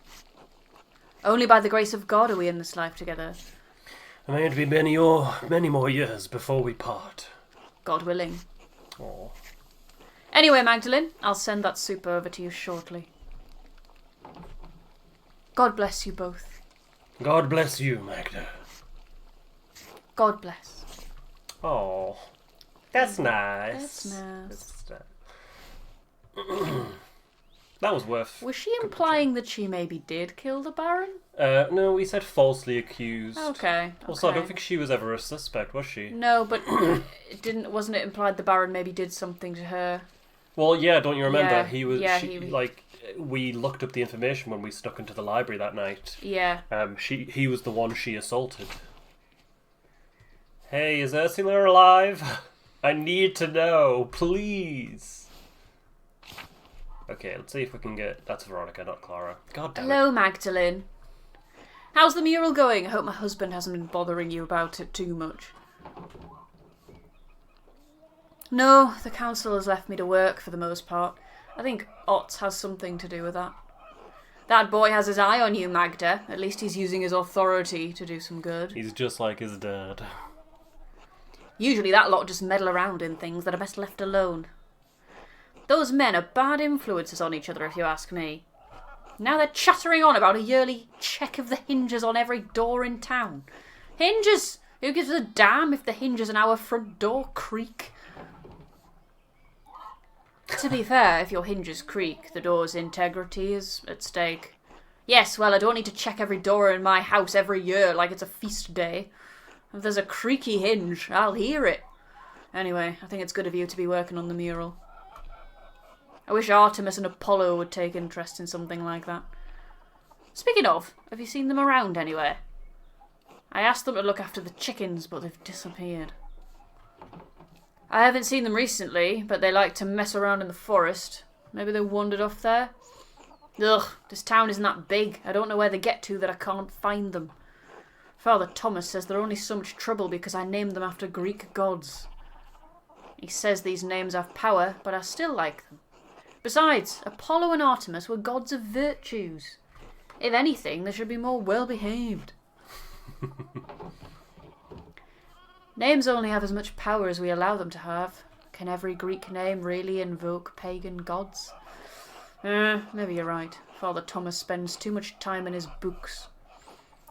Only by the grace of God are we in this life together. May it be many more years before we part. God willing. Oh. Anyway, Magdalene, I'll send that soup over to you shortly. God bless you both. God bless you, Magda. God bless. Oh. That's nice. That's nice. That was worth... Was she implying that she maybe did kill the Baron? No, we said falsely accused. Okay. Also, I don't think she was ever a suspect, was she? No, but wasn't it implied the Baron maybe did something to her? Well, yeah, don't you remember? Yeah, He was... yeah, we looked up the information when we snuck into the library that night. Yeah. He was the one she assaulted. Hey, is Ursula alive? I need to know, please. Okay, let's see if we can get... That's Veronica, not Clara. God damn it. Hello, Magdalene. How's the mural going? I hope my husband hasn't been bothering you about it too much. No, the council has left me to work for the most part. I think Otts has something to do with that. That boy has his eye on you, Magda. At least he's using his authority to do some good. He's just like his dad. Usually that lot just meddle around in things that are best left alone. Those men are bad influences on each other, if you ask me. Now they're chattering on about a yearly check of the hinges on every door in town. Hinges? Who gives a damn if the hinges on our front door creak? To be fair, if your hinges creak, the door's integrity is at stake. Yes, well, I don't need to check every door in my house every year like it's a feast day. If there's a creaky hinge, I'll hear it. Anyway, I think it's good of you to be working on the mural. I wish Artemis and Apollo would take interest in something like that. Speaking of, have you seen them around anywhere? I asked them to look after the chickens, but they've disappeared. I haven't seen them recently, but they like to mess around in the forest. Maybe they wandered off there? Ugh, this town isn't that big. I don't know where they get to that I can't find them. Father Thomas says they're only so much trouble because I named them after Greek gods. He says these names have power, but I still like them. Besides, Apollo and Artemis were gods of virtues. If anything, they should be more well-behaved. Names only have as much power as we allow them to have. Can every Greek name really invoke pagan gods? Maybe you're right. Father Thomas spends too much time in his books.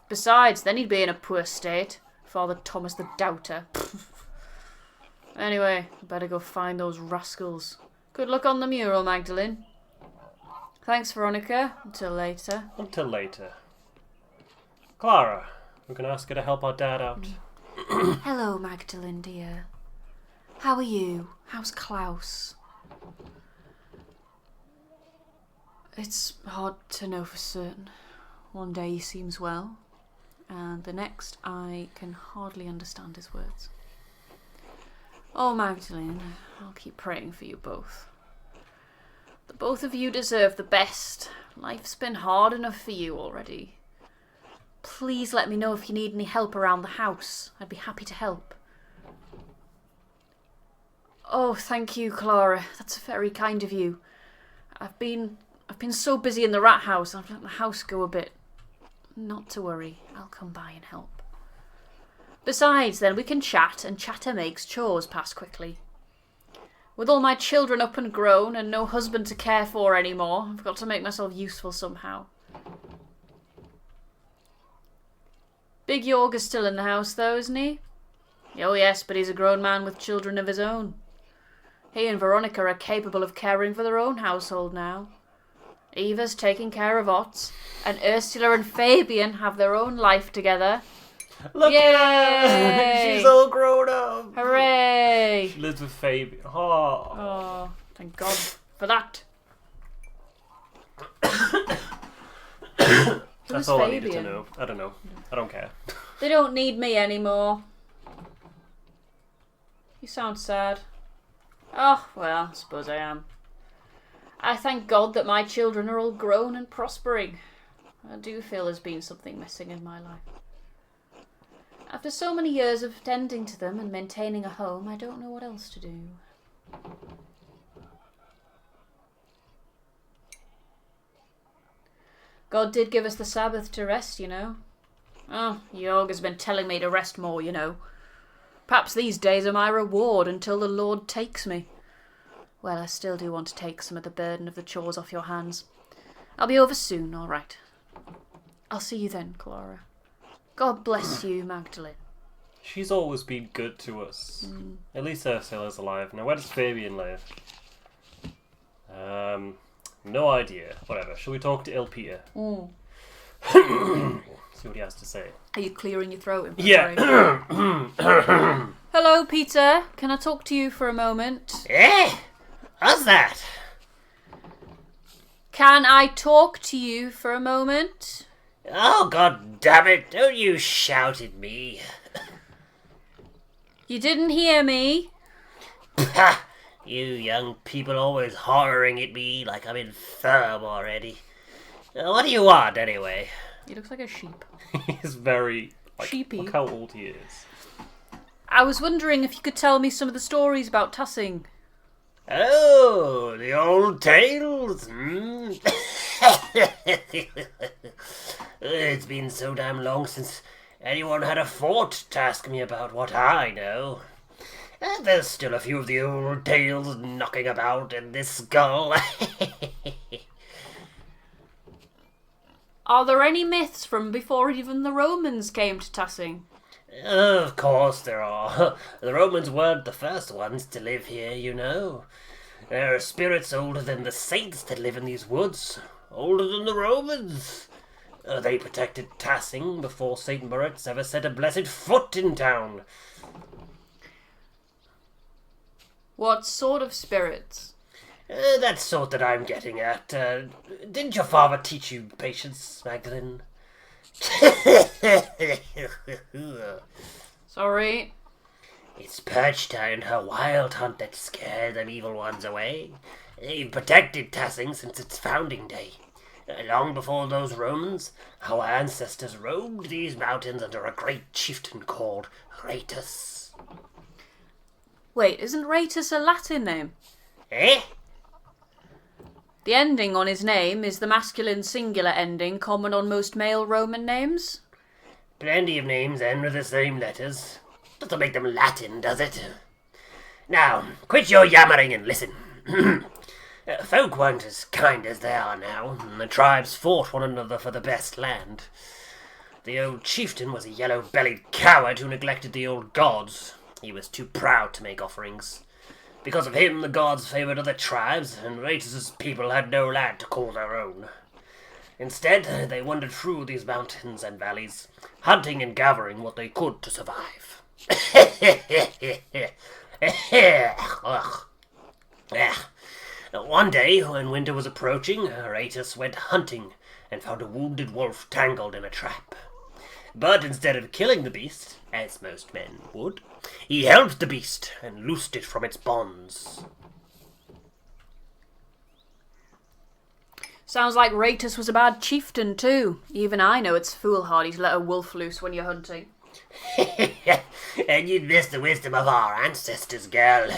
Besides, then he'd be in a poor state. Father Thomas the Doubter. Anyway, better go find those rascals. Good luck on the mural, Magdalene. Thanks, Veronica. Until later. Until later. Clara, we can ask her to help our dad out. Hello, Magdalene, dear. How are you? How's Claus? It's hard to know for certain. One day he seems well, and the next I can hardly understand his words. Oh, Magdalene, I'll keep praying for you both. The both of you deserve the best. Life's been hard enough for you already. Please let me know if you need any help around the house. I'd be happy to help. Oh, thank you, Clara. That's very kind of you. I've been so busy in the rat house. I've let the house go a bit. Not to worry. I'll come by and help. Besides, then we can chat, and chatter makes chores pass quickly. With all my children up and grown and no husband to care for anymore, I've got to make myself useful somehow. Big York is still in the house though, isn't he? Oh yes, but he's a grown man with children of his own. He and Veronica are capable of caring for their own household now. Eva's taking care of Ots, and Ursula and Fabian have their own life together. Look at her! She's all grown up! Hooray! She lives with Fabian. Oh, thank God for that. That's all I needed to know. I don't know. I don't care. They don't need me anymore. You sound sad. Oh, well, I suppose I am. I thank God that my children are all grown and prospering. I do feel there's been something missing in my life. After so many years of tending to them and maintaining a home, I don't know what else to do. God did give us the Sabbath to rest, you know. Oh, Jorg has been telling me to rest more, you know. Perhaps these days are my reward until the Lord takes me. Well, I still do want to take some of the burden of the chores off your hands. I'll be over soon, all right. I'll see you then, Clara. God bless you, Magdalene. She's always been good to us. At least Ursula's alive. Now, where does Fabian live? No idea. Whatever. Shall we talk to Il Peter? See what he has to say. Are you clearing your throat? Yeah. Hello, Peter. Can I talk to you for a moment? Eh? What's that? Can I talk to you for a moment? Oh, God damn it, don't you shout at me. You didn't hear me? Pah! You young people always horroring at me like I'm infirm already. What do you want, anyway? He looks like a sheep. He's very... sheepy. Look how old he is. I was wondering if you could tell me some of the stories about Tassing. Oh, the old tales? Hmm? It's been so damn long since anyone had a thought to ask me about what I know. There's still a few of the old tales knocking about in this skull. Are there any myths from before even the Romans came to Tassing? Of course there are. The Romans weren't the first ones to live here, you know. There are spirits older than the saints that live in these woods. Older than the Romans. They protected Tassing before St. Moritz ever set a blessed foot in town. What sort of spirits? That sort that I'm getting at. Didn't your father teach you patience, Magdalene? Sorry. It's Perchta and her wild hunt that scared them evil ones away. They've protected Tassing since its founding day. Long before those Romans, our ancestors roamed these mountains under a great chieftain called Ratus. Wait, isn't Ratus a Latin name? Eh? The ending on his name is the masculine singular ending common on most male Roman names. Plenty of names end with the same letters. Doesn't make them Latin, does it? Now, quit your yammering and listen. Folk weren't as kind as they are now, and the tribes fought one another for the best land. The old chieftain was a yellow-bellied coward who neglected the old gods. He was too proud to make offerings. Because of him, the gods favoured other tribes, and Ratus's people had no land to call their own. Instead, they wandered through these mountains and valleys, hunting and gathering what they could to survive. One day, when winter was approaching, Ratus went hunting and found a wounded wolf tangled in a trap. But instead of killing the beast, as most men would, he helped the beast and loosed it from its bonds. Sounds like Ratus was a bad chieftain too. Even I know it's foolhardy to let a wolf loose when you're hunting. And you'd miss the wisdom of our ancestors, girl.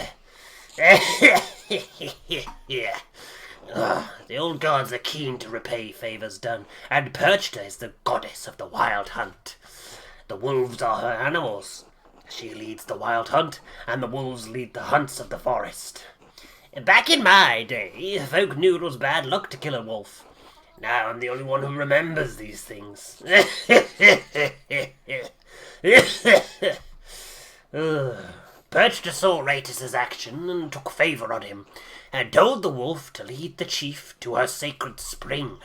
The old gods are keen to repay favours done, and Perchta is the goddess of the wild hunt. The wolves are her animals. She leads the wild hunt, and the wolves lead the hunts of the forest. Back in my day, folk knew it was bad luck to kill a wolf. Now I'm the only one who remembers these things. Perchta saw Ratus's action and took favour on him, and told the wolf to lead the chief to her sacred spring.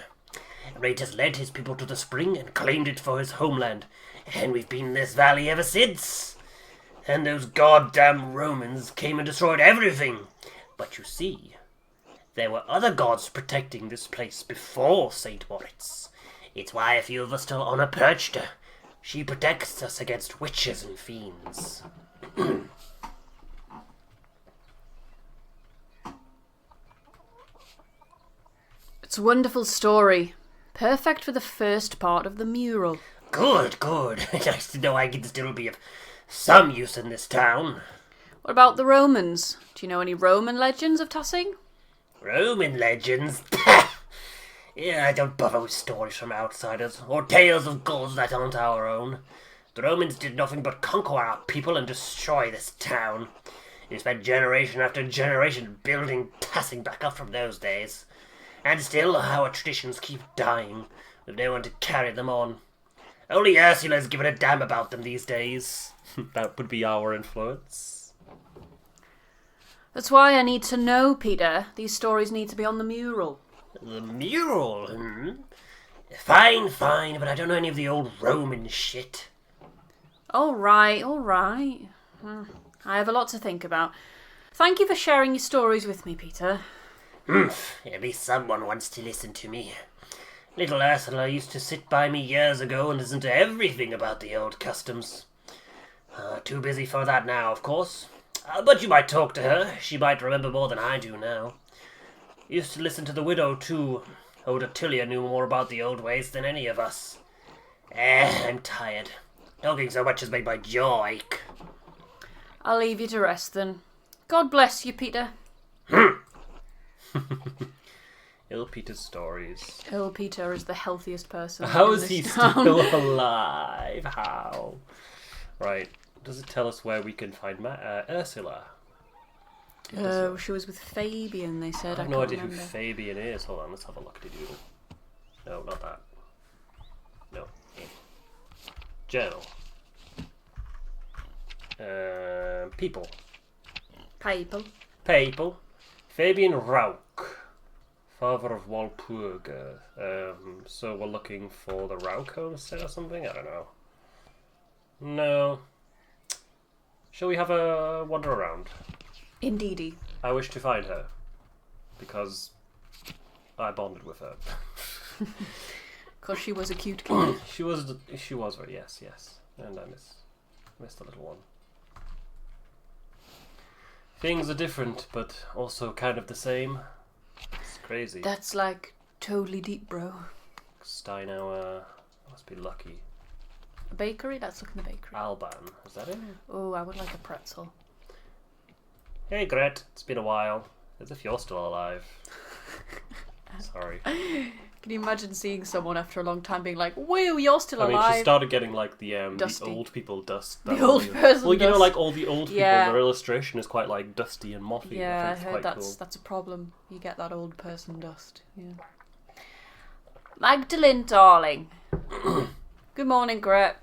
Ratus led his people to the spring and claimed it for his homeland, and we've been in this valley ever since. And those goddamn Romans came and destroyed everything. But you see, there were other gods protecting this place before St. Moritz. It's why a few of us still honour Perchta. She protects us against witches and fiends. It's a wonderful story. Perfect for the first part of the mural. Good, good. Nice to know I can still be of some use in this town. What about the Romans? Do you know any Roman legends of Tassing? Roman legends? Yeah, I don't bother with stories from outsiders, or tales of gods that aren't our own. The Romans did nothing but conquer our people and destroy this town. They spent generation after generation building Tassing back up from those days. And still, our traditions keep dying, with no one to carry them on. Only Ursula's giving a damn about them these days. That would be our influence. That's why I need to know, Peter. These stories need to be on the mural. The mural, Fine, but I don't know any of the old Roman shit. All right. I have a lot to think about. Thank you for sharing your stories with me, Peter. At least someone wants to listen to me. Little Ursula used to sit by me years ago and listen to everything about the old customs. Too busy for that now, of course. But you might talk to her. She might remember more than I do now. Used to listen to the widow, too. Old Attilia knew more about the old ways than any of us. I'm tired. Talking so much has made my jaw ache. I'll leave you to rest then. God bless you, Peter. Ill Peter's stories. Ill Peter is the healthiest person. How in is this he town. still alive? How? Right. Does it tell us where we can find Ursula? Oh, she was with Fabian, they said. I have I no can't idea who remember. Fabian is. Hold on, let's have a look. No, not that. No. Journal. People. People. Fabian Rauch. Father of Walpurga. So we're looking for the Rauch homestead or something? I don't know. No. Shall we have a wander around? Indeedy. I wish to find her. because I bonded with her. Because she was a cute kid. She was very, yes, and I missed the little one. Things are different, but also kind of the same. It's crazy. That's like totally deep, bro. Steinauer must be lucky. A bakery? Let's look in the bakery. Alban, is that it? Oh, I would like a pretzel. Hey, Gret, it's been a while. As if you're still alive. Sorry. Can you imagine seeing someone after a long time being like, "Woo, you're still I mean, alive"? she started getting like the Dusty. old people dust. The old person Well, you know, dust. like all the old people, Yeah. their illustration is quite like dusty and mothy. Yeah, I I think it's heard quite that's a problem. You get that old person dust. Yeah. Magdalene, darling. Good morning, Gret.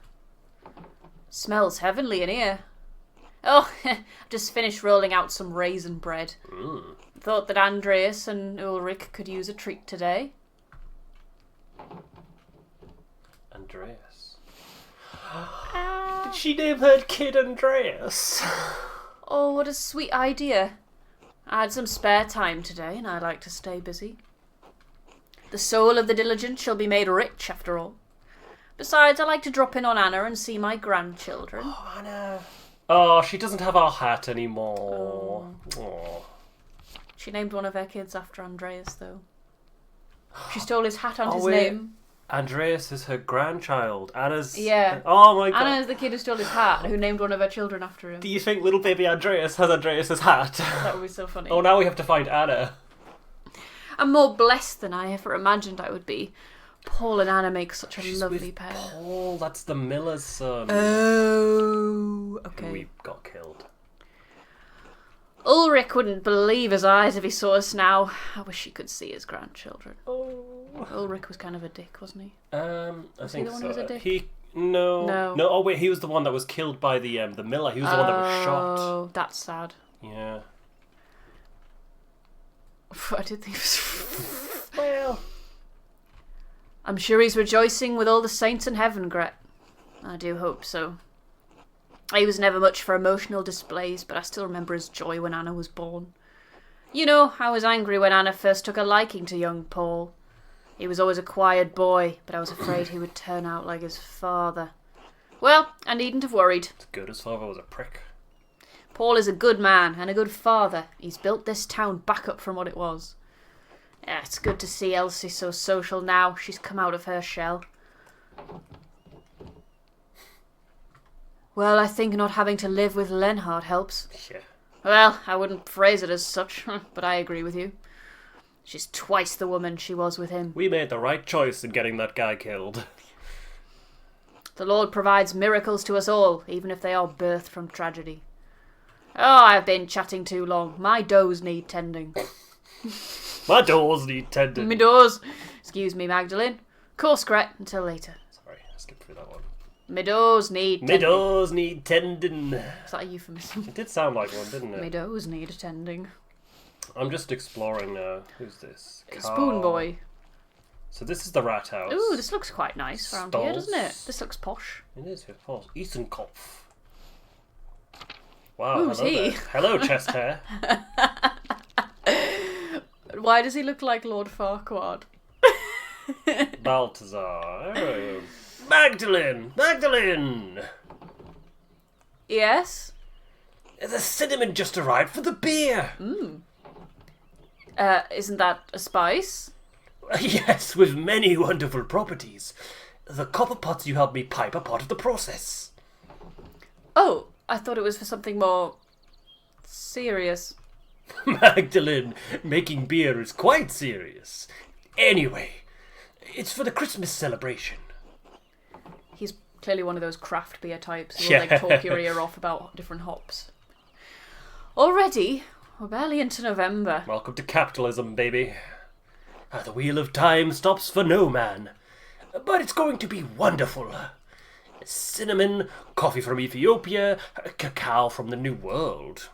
Smells heavenly in here. Oh, just finished rolling out some raisin bread. cool. Thought that Andreas and Ulrich could use a treat today. Andreas. Did she name her kid Andreas? Oh, what a sweet idea. I had some spare time today, and I like to stay busy. The soul of the diligent shall be made rich, after all. Besides, I like to drop in on Anna and see my grandchildren. Oh, Anna. Oh, she doesn't have our hat anymore. Oh. She named one of her kids after Andreas, though. She stole his hat and his wait. name. Andreas is her grandchild. Anna's... Yeah. Oh my god. Anna is the kid who stole his hat, who named one of her children after him. Do you think little baby Andreas has Andreas's hat? That would be so funny. Oh, now we have to find Anna. I'm more blessed than I ever imagined I would be. Paul and Anna make such a She's lovely with pair. Paul, that's the miller's son. Oh, okay. Who we got killed. Ulrich wouldn't believe his eyes if he saw us now. I wish he could see his grandchildren. Oh. Ulrich was kind of a dick, wasn't he? I Was he think the one so. who was a dick? No. Oh wait, he was the one that was killed by the miller. He was the one that was shot. Oh, that's sad. Yeah. I did think it was... Well. I'm sure he's rejoicing with all the saints in heaven, Gret. I do hope so. He was never much for emotional displays, but I still remember his joy when Anna was born. You know, I was angry when Anna first took a liking to young Paul. He was always a quiet boy, but I was afraid he would turn out like his father. Well, I needn't have worried. As good as father was a prick. Paul is a good man and a good father. He's built this town back up from what it was. Yeah, it's good to see Elsie so social now. She's come out of her shell. Well, I think not having to live with Lenhard helps. Yeah. Well, I wouldn't phrase it as such, but I agree with you. She's twice the woman she was with him. We made the right choice in getting that guy killed. The Lord provides miracles to us all, even if they are birthed from tragedy. Oh, I've been chatting too long. My doors need tending. My doors need tending. Me doors. Excuse me, Magdalene. Course, Gret. Until later. Sorry, I skipped through that one. Me doors need My tending. doors need tending. Is that a euphemism? It did sound like one, didn't Me it? doors need tending. I'm just exploring now. Who's this? Spoon boy. So this is the rat house. Ooh, this looks quite nice around here, doesn't it? Stalls. This looks posh. It is, of course. Easenkopf. Wow, Who's hello he? there. Hello, chest hair. Why does he look like Lord Farquaad? Balthazar. Oh. Magdalene! Magdalene! Yes? The cinnamon just arrived for the beer. Isn't that a spice? Yes, with many wonderful properties. The copper pots you helped me pipe are part of the process. Oh, I thought it was for something more serious. Magdalene, making beer is quite serious. Anyway, it's for the Christmas celebration. He's clearly one of those craft beer types who will Yeah. like talk your ear off about different hops. Already? We're barely into November. Welcome to capitalism, baby. The wheel of time stops for no man. But it's going to be wonderful. Cinnamon, coffee from Ethiopia, cacao from the New World.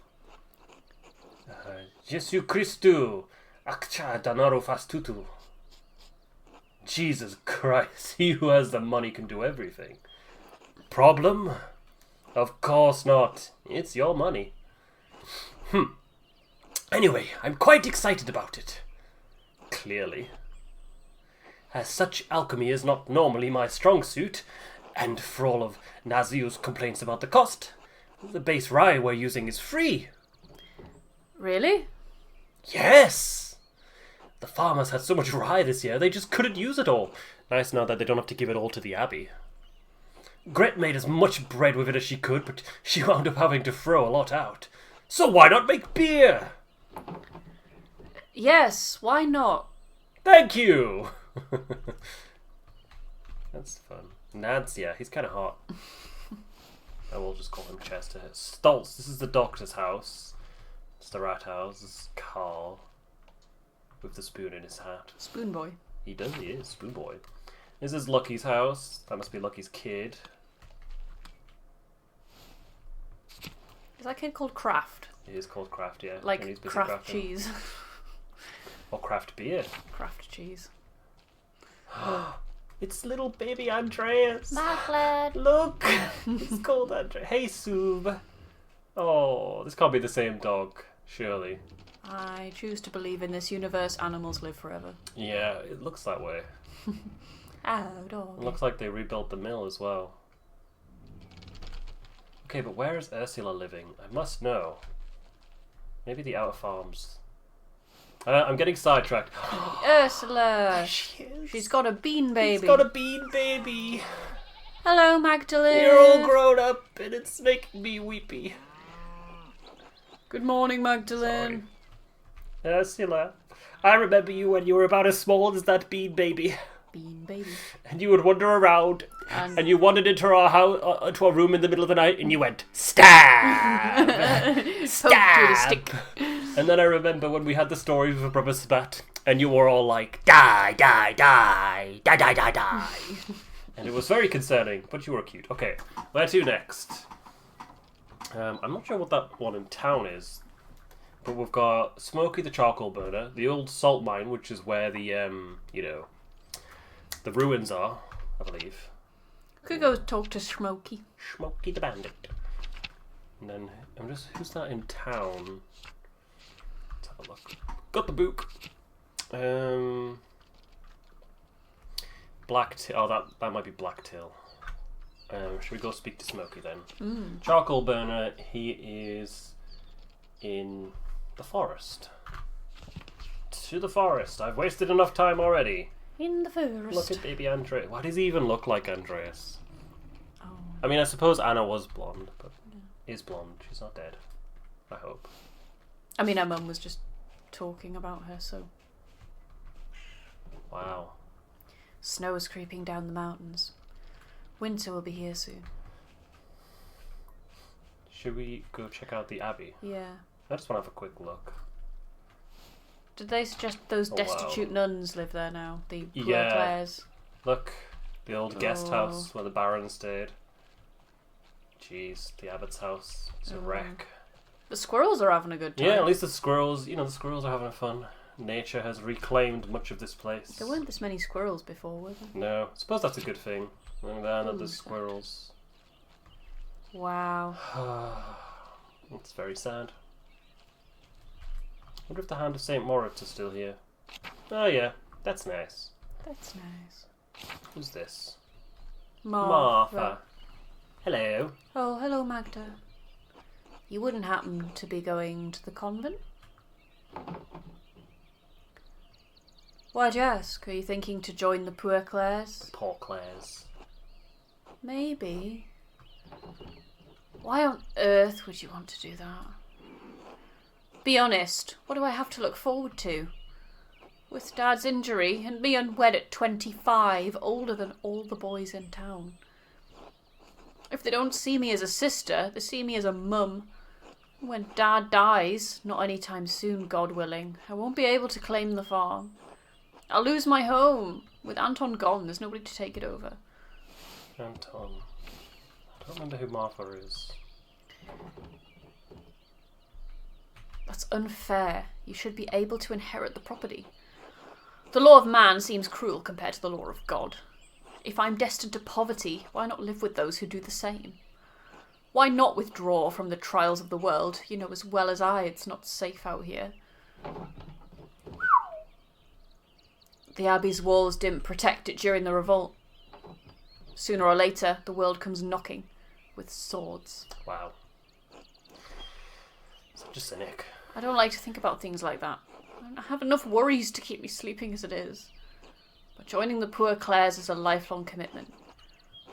Jesu Christu, akcha danaro fastutu. Jesus Christ, he who has the money can do everything. Problem? Of course not. It's your money. Anyway, I'm quite excited about it. clearly. As such, alchemy is not normally my strong suit, and for all of Naziu's complaints about the cost, the base rye we're using is free. Really? Yes! The farmers had so much rye this year, they just couldn't use it all. Nice now that they don't have to give it all to the Abbey. Gret made as much bread with it as she could, but she wound up having to throw a lot out. So why not make beer? Yes, why not? Thank you! That's fun. Nads, yeah, he's kind of hot. I will just call him Chester. Stoltz, this is the doctor's house. It's the rat house. This is Carl. With the spoon in his hat. Spoon boy. He is, spoon boy. This is Lucky's house. That must be Lucky's kid. Is that kid called Kraft? He is called Kraft, yeah. Like and he's busy Kraft crafting. cheese. Or Kraft beer. Kraft cheese. It's little baby Andreas. Magdalene. Look! It's called Andreas. Hey, Sub. Oh, this can't be the same dog, surely. I choose to believe in this universe animals live forever. Yeah, it looks that way. Oh, dog. It looks like they rebuilt the mill as well. Okay, but where is Ursula living? I must know. Maybe the outer farms. I'm getting sidetracked. Ursula! She is. She's got a bean baby. She's got a bean baby. Hello, Magdalene. You're all grown up and it's making me weepy. Good morning, Magdalene. Ursula, I remember you when you were about as small as that bean baby. Bean baby. And you would wander around, and you wandered into our house, into our room in the middle of the night, and you went, stab! Poked with a Stab! stick. And then I remember when we had the story with Brother Spat, and you were all like, die, die, die, die, die, die, die. And it was very concerning, but you were cute. Okay, where to next? I'm not sure what that one in town is, but we've got Smokey the charcoal burner, the old salt mine, which is where the, the ruins are, I believe. Could go talk to Smokey. Smokey the bandit. And then, who's that in town? Let's have a look. Got the book. Blacktail. Oh, that might be Blacktail. Should we go speak to Smokey then? Charcoal burner, he is in the forest. To the forest. I've wasted enough time already. In the forest. Look at baby Andreas. Why does he even look like Andreas? Oh. I mean, I suppose Anna was blonde, but is blonde. She's not dead. I hope. I mean, her mum was just talking about her, so... Wow. Snow is creeping down the mountains. Winter will be here soon. Should we go check out the Abbey? Yeah. I just want to have a quick look. Did they suggest those wow. destitute nuns live there now? The poor Yeah. Clares? Look, the old guest Oh. house where the Baron stayed. Jeez, the Abbot's house. It's a wreck. The squirrels are having a good time. Yeah, at least the squirrels, the squirrels are having fun. Nature has reclaimed much of this place. There weren't this many squirrels before, were there? No, I suppose that's a good thing. And then Ooh, the sad. squirrels. Wow. It's very sad. I wonder if the Hand of St. Moritz is still here. Oh yeah, that's nice. That's nice. Who's this? Martha. Hello. Oh, hello, Magda. You wouldn't happen to be going to the convent? Why'd you ask? Are you thinking to join the poor Clares? Poor Claire's. Maybe. Why on earth would you want to do that? Be honest, what do I have to look forward to? With Dad's injury and me unwed at 25, older than all the boys in town. If they don't see me as a sister, they see me as a mum. When Dad dies, not anytime soon, God willing, I won't be able to claim the farm. I'll lose my home. With Anton gone, there's nobody to take it over. Anton. I don't remember who Martha is. That's unfair. You should be able to inherit the property. The law of man seems cruel compared to the law of God. If I'm destined to poverty, why not live with those who do the same? Why not withdraw from the trials of the world? You know as well as I it's not safe out here. The Abbey's walls didn't protect it during the revolt. Sooner or later, the world comes knocking with swords. Wow. Such a cynic. I don't like to think about things like that. I have enough worries to keep me sleeping as it is. But joining the Poor Clares is a lifelong commitment.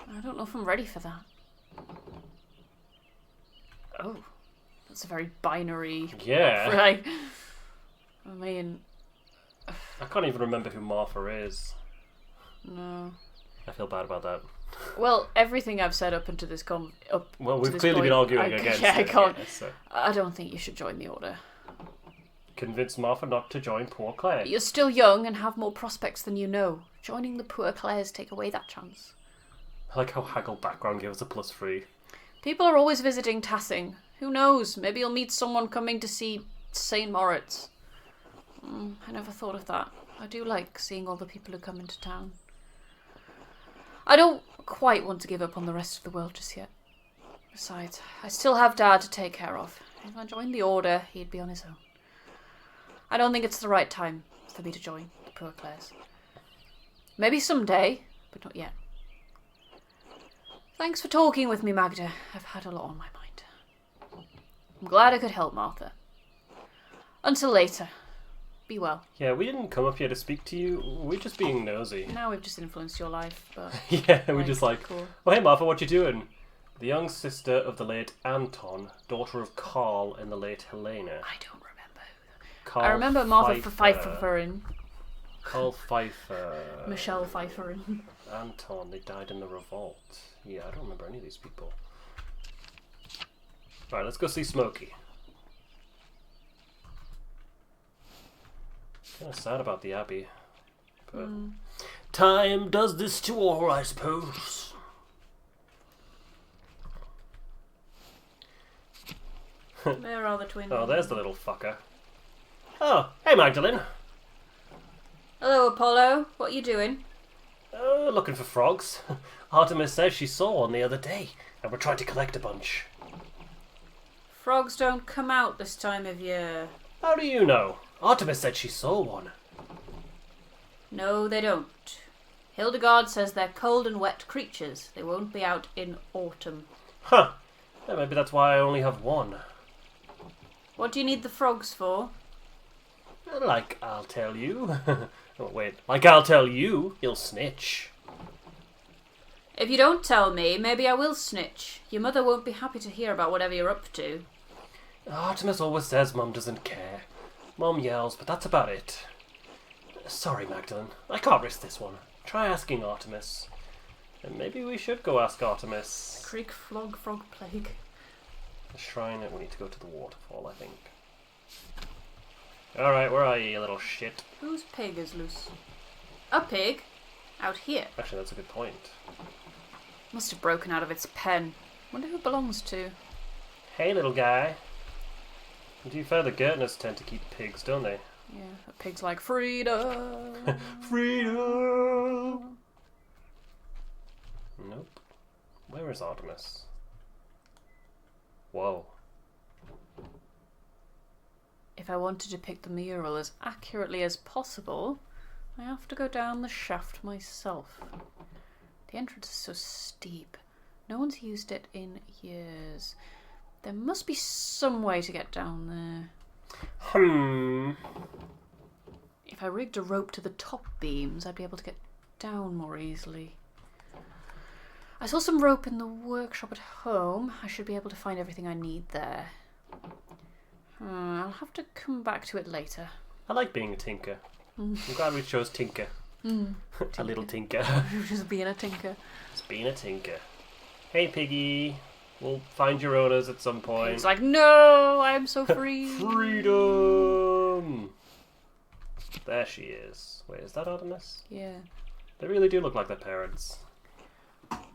I don't know if I'm ready for that. Oh, that's a very binary... Yeah. Right. I mean... I can't even remember who Martha is. No. I feel bad about that. Well, everything I've said up into this Well, we've clearly been arguing against it. I can't. Yeah, so. I don't think you should join the Order. Convince Martha not to join Poor Clare. You're still young and have more prospects than you know. Joining the Poor Clares take away that chance. I like how Haggle background gave us a +3. People are always visiting Tassing. Who knows? Maybe you'll meet someone coming to see St. Moritz. I never thought of that. I do like seeing all the people who come into town. I don't quite want to give up on the rest of the world just yet. Besides, I still have Dad to take care of. If I joined the Order, he'd be on his own. I don't think it's the right time for me to join the Poor Clares. Maybe someday, but not yet. Thanks for talking with me, Magda. I've had a lot on my mind. I'm glad I could help Martha. Until later. Be well. Yeah, we didn't come up here to speak to you. We're just being nosy. Now we've just influenced your life, but... Yeah, we're just like, cool. oh, hey Martha, what you doing? The young sister of the late Anton, daughter of Carl and the late Helena. I don't remember. Carl I remember Martha Pfeiffer. Carl Pfeiffer. Michelle Pfeiffer. Anton, they died in the revolt. Yeah, I don't remember any of these people. Alright, let's go see Smokey. Kind of sad about the Abbey. But Time does this to all, I suppose. There are the twins. oh, there's the little fucker. Oh, hey Magdalene. Hello, Apollo. What are you doing? Looking for frogs. Artemis says she saw one the other day, and we're trying to collect a bunch. Frogs don't come out this time of year. How do you know? Artemis said she saw one. No, they don't. Hildegard says they're cold and wet creatures. They won't be out in autumn. Huh. Yeah, maybe that's why I only have one. What do you need the frogs for? Like I'll tell you. Oh, wait. Like I'll tell you, you'll snitch. If you don't tell me, maybe I will snitch. Your mother won't be happy to hear about whatever you're up to. Artemis always says Mum doesn't care. Mum yells, but that's about it. Sorry, Magdalene. I can't risk this one. Try asking Artemis. And maybe we should go ask Artemis. Creek flog frog plague. The shrine, we need to go to the waterfall, I think. Alright, where are you, you little shit? Whose pig is loose? A pig? Out here. Actually, that's a good point. Must have broken out of its pen. Wonder who it belongs to. Hey, little guy. To be fair, the Gertners tend to keep pigs, don't they? Yeah, a pig's like freedom. Freedom! Nope. Where is Artemis? Whoa. If I want to depict the mural as accurately as possible, I have to go down the shaft myself. The entrance is so steep. No one's used it in years. There must be some way to get down there. If I rigged a rope to the top beams, I'd be able to get down more easily. I saw some rope in the workshop at home. I should be able to find everything I need there. I'll have to come back to it later. I like being a tinker. I'm glad we chose Tinker. A little tinker. Just being a tinker. Just being a tinker. Hey, Piggy. We'll find your owners at some point. It's like, no, I'm so free. Freedom! There she is. Wait, is that Artemis? Yeah. They really do look like their parents.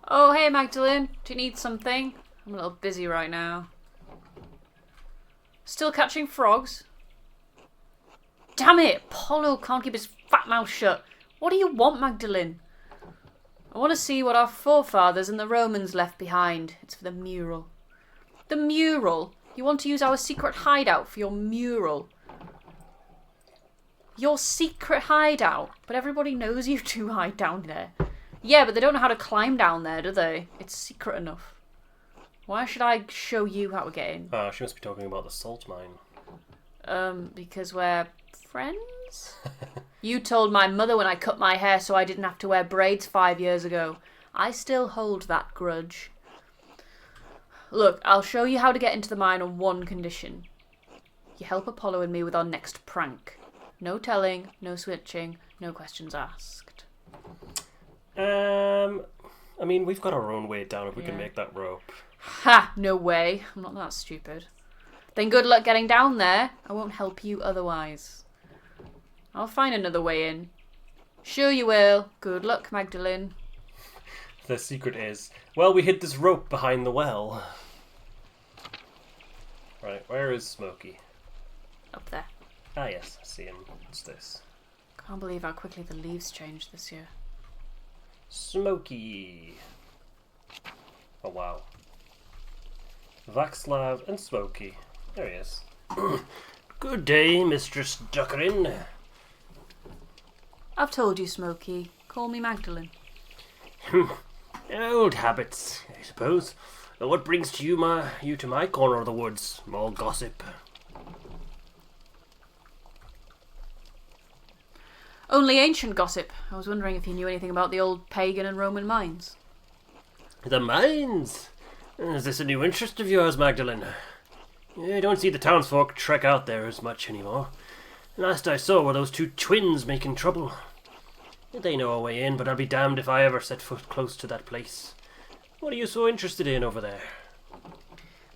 Oh, hey, Magdalene. Do you need something? I'm a little busy right now. Still catching frogs? Damn it! Apollo can't keep his fat mouth shut. What do you want, Magdalene? I want to see what our forefathers and the Romans left behind. It's for the mural. The mural? You want to use our secret hideout for your mural? Your secret hideout. But everybody knows you two hide down there. Yeah, but they don't know how to climb down there, do they? It's secret enough. Why should I show you how to get in? She must be talking about the salt mine. Because we're friends? You told my mother when I cut my hair so I didn't have to wear braids 5 years ago. I still hold that grudge. Look, I'll show you how to get into the mine on one condition. You help Apollo and me with our next prank. No telling, no switching, no questions asked. I mean, we've got our own way down if we can make that rope. Ha! No way. I'm not that stupid. Then good luck getting down there. I won't help you otherwise. I'll find another way in. Sure you will. Good luck, Magdalene. The secret is, well, we hid this rope behind the well. Right, where is Smokey? Up there. Ah, yes, I see him. What's this? Can't believe how quickly the leaves changed this year. Smokey. Oh, wow. Vaxlav and Smokey. There he is. Good day, Mistress Druckery. I've told you, Smokey. Call me Magdalene. Old habits, I suppose. What brings you to my corner of the woods? More gossip. Only ancient gossip. I was wondering if you knew anything about the old pagan and Roman mines. The mines? Is this a new interest of yours, Magdalene? I don't see the townsfolk trek out there as much anymore. Last I saw were those two twins making trouble. They know a way in, but I'll be damned if I ever set foot close to that place. What are you so interested in over there?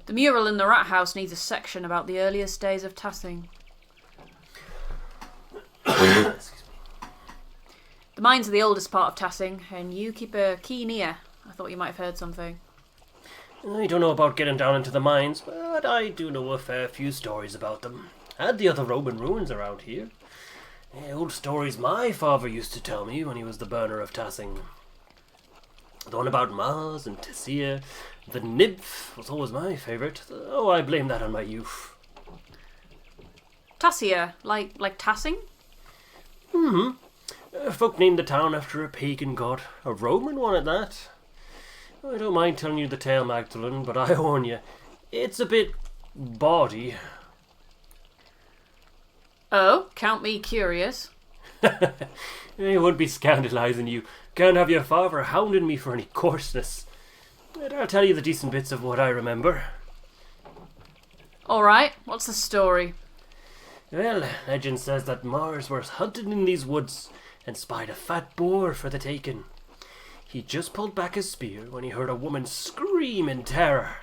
The mural in the rat house needs a section about the earliest days of Tassing. Excuse me. The mines are the oldest part of Tassing, and you keep a keen ear. I thought you might have heard something. I don't know about getting down into the mines, but I do know a fair few stories about them. And the other Roman ruins around here. Old stories my father used to tell me when he was the burner of Tassing. The one about Mars and Tessia. The nymph was always my favourite. Oh, I blame that on my youth. Tassia, like Tassing? Folk named the town after a pagan god. A Roman one at that. I don't mind telling you the tale, Magdalene, but I warn you, it's a bit bawdy. Oh, count me curious. I won't be scandalising you. Can't have your father hounding me for any coarseness. But I'll tell you the decent bits of what I remember. All right, what's the story? Well, legend says that Mars was hunting in these woods and spied a fat boar for the taking. He just pulled back his spear when he heard a woman scream in terror.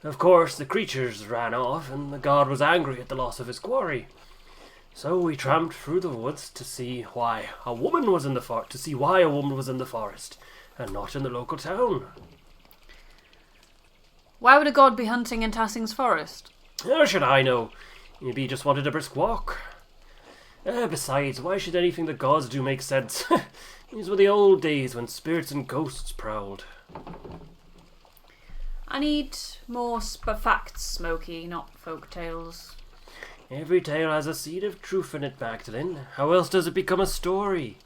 Of course, the creatures ran off, and the god was angry at the loss of his quarry. So we tramped through the woods to see why a woman was in the forest, and not in the local town. Why would a god be hunting in Tassing's forest? How should I know? Maybe he just wanted a brisk walk. Besides, why should anything the gods do make sense? These were the old days when spirits and ghosts prowled. I need more facts, Smokey, not folk tales. Every tale has a seed of truth in it, Magdalene. How else does it become a story?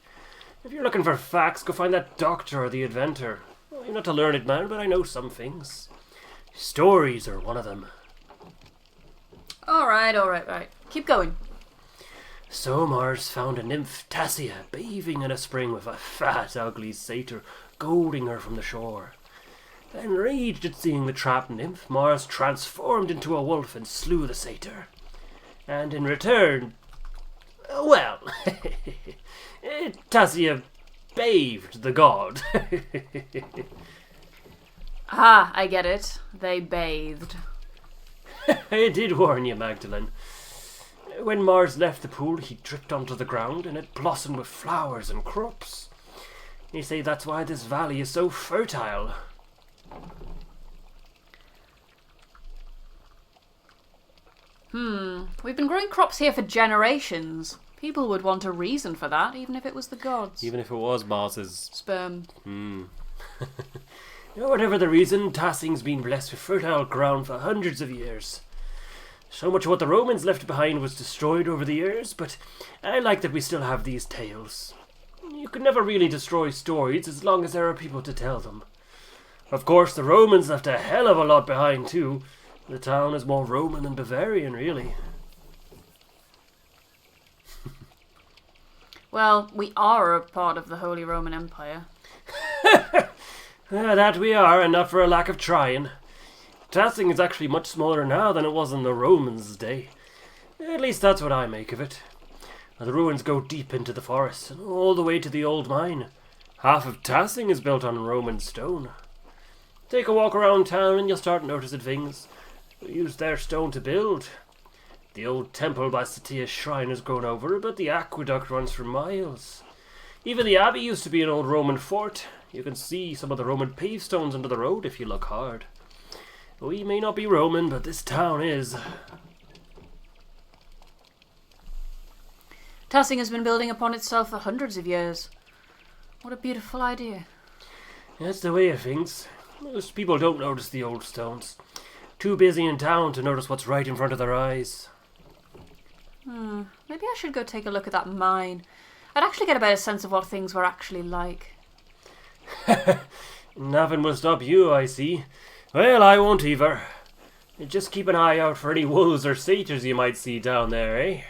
If you're looking for facts, go find that doctor or the inventor. Well, you're not a learned man, but I know some things. Stories are one of them. All right. Keep going. So Mars found a nymph, Tassia, bathing in a spring with a fat, ugly satyr goading her from the shore. Enraged at seeing the trapped nymph, Mars transformed into a wolf and slew the satyr. And in return, well, Tassia bathed the god. Ah, I get it. They bathed. I did warn you, Magdalene. When Mars left the pool, he dripped onto the ground and it blossomed with flowers and crops. They say that's why this valley is so fertile. We've been growing crops here for generations. People would want a reason for that, even if it was the gods. Even if it was Mars's Sperm. Whatever the reason, Tassing's been blessed with fertile ground for hundreds of years. So much of what the Romans left behind was destroyed over the years, but I like that we still have these tales. You can never really destroy stories as long as there are people to tell them. Of course, the Romans left a hell of a lot behind too. The town is more Roman than Bavarian, really. Well, we are a part of the Holy Roman Empire. That we are, and not for a lack of trying. Tassing is actually much smaller now than it was in the Romans' day. At least that's what I make of it. The ruins go deep into the forest, and all the way to the old mine. Half of Tassing is built on Roman stone. Take a walk around town and you'll start noticing things. We used their stone to build. The old temple by Satia's shrine has grown over, but the aqueduct runs for miles. Even the abbey used to be an old Roman fort. You can see some of the Roman pavestones under the road if you look hard. We may not be Roman, but this town is. Tassing has been building upon itself for hundreds of years. What a beautiful idea. That's the way of things. Most people don't notice the old stones. Too busy in town to notice what's right in front of their eyes. Maybe I should go take a look at that mine. I'd actually get a better sense of what things were actually like. Nothing will stop you, I see. Well, I won't either. Just keep an eye out for any wolves or satyrs you might see down there, eh?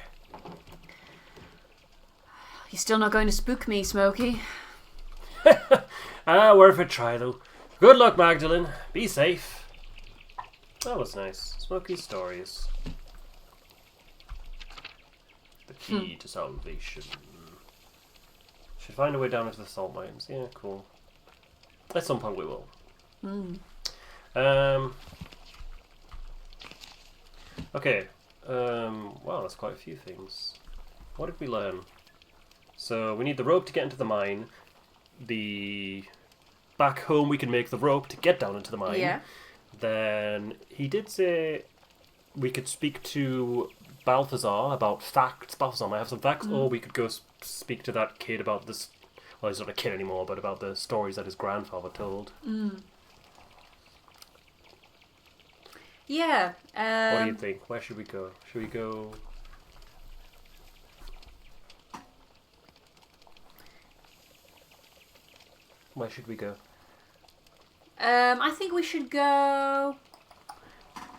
You're still not going to spook me, Smokey. Worth a try, though. Good luck, Magdalene. Be safe. That was nice. Smokey's stories. The key to salvation. Should find a way down into the salt mines. Yeah, cool. At some point we will. Okay. Wow, that's quite a few things. What did we learn? So we need the rope to get into the mine. Back home we can make the rope to get down into the mine. Yeah. Then he did say we could speak to Balthazar about facts. Balthazar might have some facts, or we could go speak to that kid about this. Well, he's not a kid anymore, but about the stories that his grandfather told. Yeah. What do you think? Where should we go? Should we go? Where should we go? I think we should go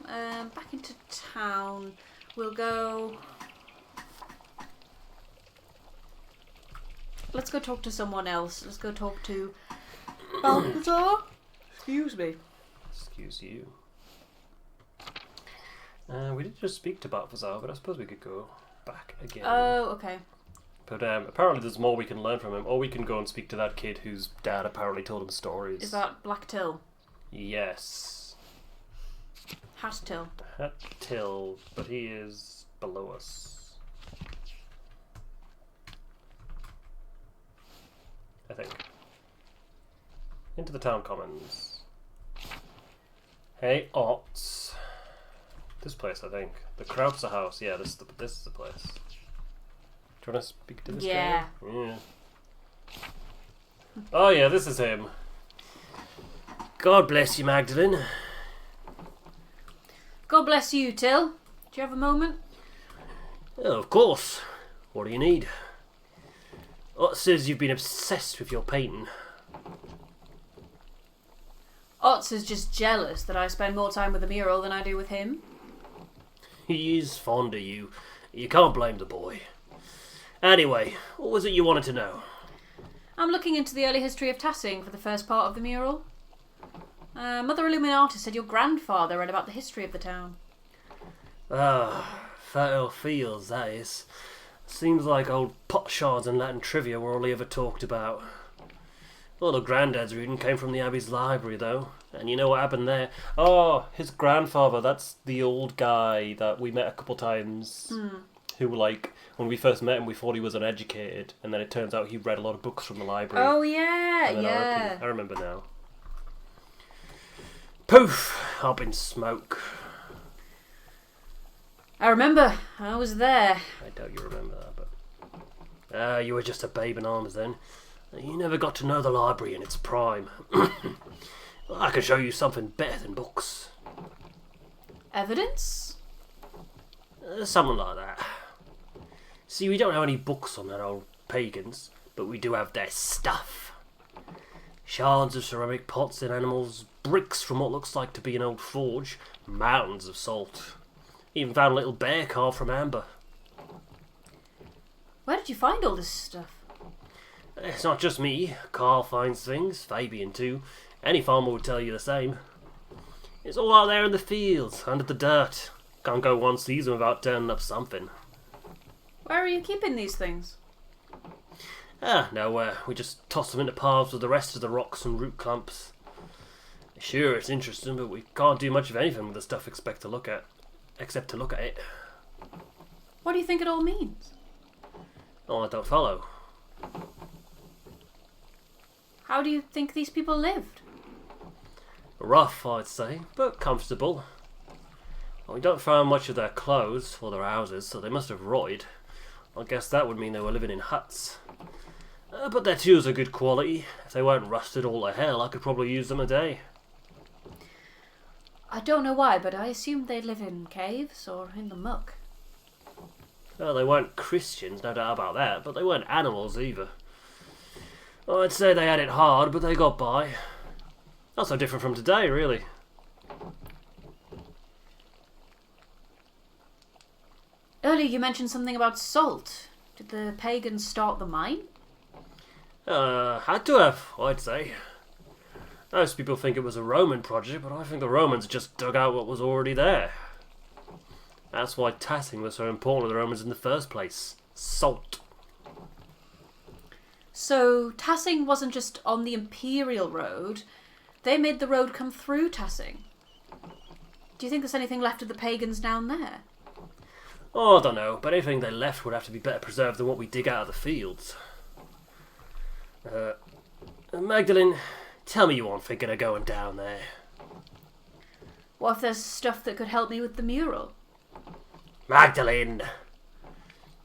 back into town. We'll go. Let's go talk to someone else. Let's go talk to Balthazar. Excuse me. Excuse you. We did just speak to Balthazar, but I suppose we could go back again. Oh, okay. But apparently there's more we can learn from him, or we can go and speak to that kid whose dad apparently told him stories. Is that Black Till? Yes. Hat Till. Hat Till, but he is below us. I think. Into the town commons. Hey, Ots. This place, I think. The Krautzer house. Yeah, this is the place. Do you want to speak to this guy? Yeah. Oh yeah, this is him. God bless you, Magdalene. God bless you, Till. Do you have a moment? Oh, of course. What do you need? Ott says you've been obsessed with your painting. Otts is just jealous that I spend more time with the mural than I do with him. He is fond of you. You can't blame the boy. Anyway, what was it you wanted to know? I'm looking into the early history of Tassing for the first part of the mural. Mother Illuminati said your grandfather read about the history of the town. Fertile fields, that is. Seems like old potsherds and Latin trivia were all he ever talked about. All the Grandad's reading came from the Abbey's library, though. And you know what happened there? Oh, his grandfather, that's the old guy that we met a couple times. Who, like, when we first met him, we thought he was uneducated. And then it turns out he read a lot of books from the library. Oh, yeah, yeah. I remember now. Poof! Up in smoke. I remember. I was there. I doubt you remember that, but... You were just a babe in arms then. You never got to know the library in its prime. I can show you something better than books. Evidence? Something like that. See, we don't have any books on that old pagans, but we do have their stuff. Shards of ceramic pots and animals, bricks from what looks like to be an old forge, mountains of salt. Even found a little bear carved from amber. Where did you find all this stuff? It's not just me. Carl finds things, Fabian too. Any farmer would tell you the same. It's all out there in the fields, under the dirt. Can't go one season without turning up something. Where are you keeping these things? Nowhere. We just toss them into paths with the rest of the rocks and root clumps. Sure, it's interesting, but we can't do much of anything with the stuff except to look at it. What do you think it all means? Oh, I don't follow. How do you think these people lived? Rough, I'd say, but comfortable. Well, we don't find much of their clothes or their houses, so they must have rotted. I guess that would mean they were living in huts. But their tools are good quality. If they weren't rusted all to hell, I could probably use them a day. I don't know why, but I assumed they live in caves or in the muck. Well, they weren't Christians, no doubt about that, but they weren't animals either. I'd say they had it hard, but they got by. Not so different from today, really. Earlier you mentioned something about salt. Did the pagans start the mine? Had to have, I'd say. Most people think it was a Roman project, but I think the Romans just dug out what was already there. That's why Tassing was so important to the Romans in the first place. Salt. So Tassing wasn't just on the Imperial Road. They made the road come through Tassing. Do you think there's anything left of the pagans down there? Oh, I don't know, but anything they left would have to be better preserved than what we dig out of the fields. Magdalene, tell me you aren't thinking of going down there. What if there's stuff that could help me with the mural? Magdalene!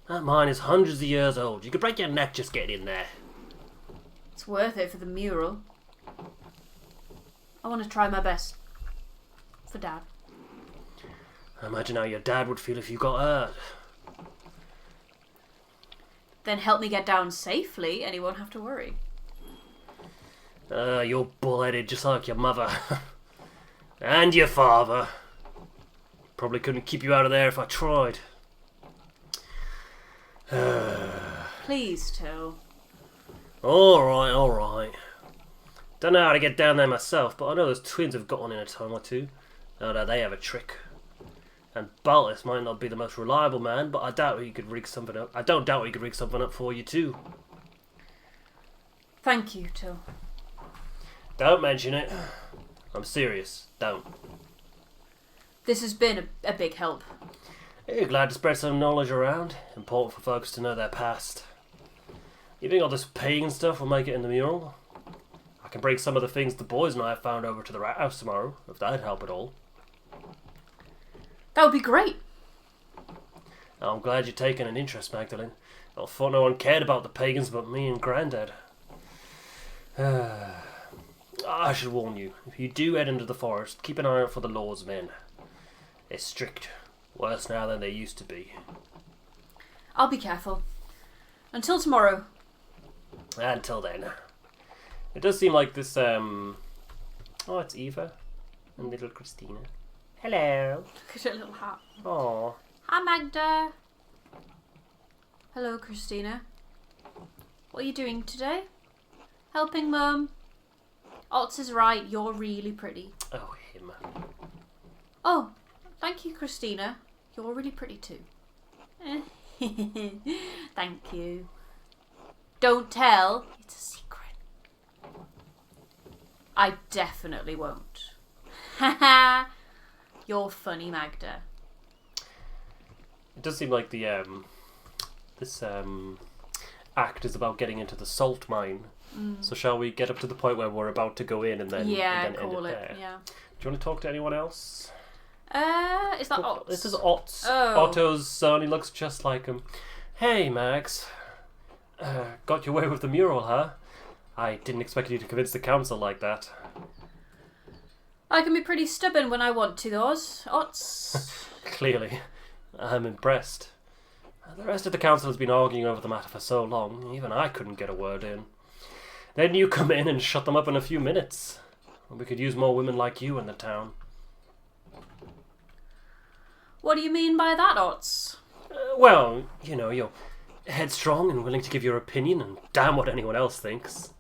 That mine is hundreds of years old. You could break your neck just getting in there. It's worth it for the mural. I want to try my best. For Dad. Imagine how your dad would feel if you got hurt. Then help me get down safely and he won't have to worry. You're bull-headed just like your mother. And your father. Probably couldn't keep you out of there if I tried. Please, Till. Alright. Don't know how to get down there myself, but I know those twins have got on in a time or two. No, they have a trick. And Baltus might not be the most reliable man, but I doubt he could rig something up. I don't doubt he could rig something up for you too. Thank you, Till. Don't mention it. I'm serious. Don't. This has been a big help. You're glad to spread some knowledge around. Important for folks to know their past. You think all this pagan stuff will make it in the mural? I can bring some of the things the boys and I have found over to the rat house tomorrow, if that'd help at all. That would be great. I'm glad you're taking an interest, Magdalene. I thought no one cared about the pagans but me and Grandad. I should warn you, if you do head into the forest, keep an eye out for the law's men. They're strict. Worse now than they used to be. I'll be careful. Until tomorrow. Until then. It does seem like this, oh, it's Eva and little Christina. Hello. Look at her little hat. Aww. Hi, Magda. Hello, Christina. What are you doing today? Helping Mum. Otz is right, you're really pretty. Oh, him. Oh, thank you, Christina. You're really pretty too. Thank you. Don't tell. It's a secret. I definitely won't. Haha. You're funny, Magda. It does seem like the this act is about getting into the salt mine. So shall we get up to the point where we're about to go in and then end call it it. there? Yeah. Do you want to talk to anyone else? Is that Otz? This is Otz. Oh. Otto's son. He looks just like him. Hey, Max. Got your way with the mural, huh? I didn't expect you to convince the council like that. I can be pretty stubborn when I want to, Otz. Clearly. I'm impressed. The rest of the council has been arguing over the matter for so long, even I couldn't get a word in. Then you come in and shut them up in a few minutes. We could use more women like you in the town. What do you mean by that, Otts? Well, you know, you're headstrong and willing to give your opinion, and damn what anyone else thinks.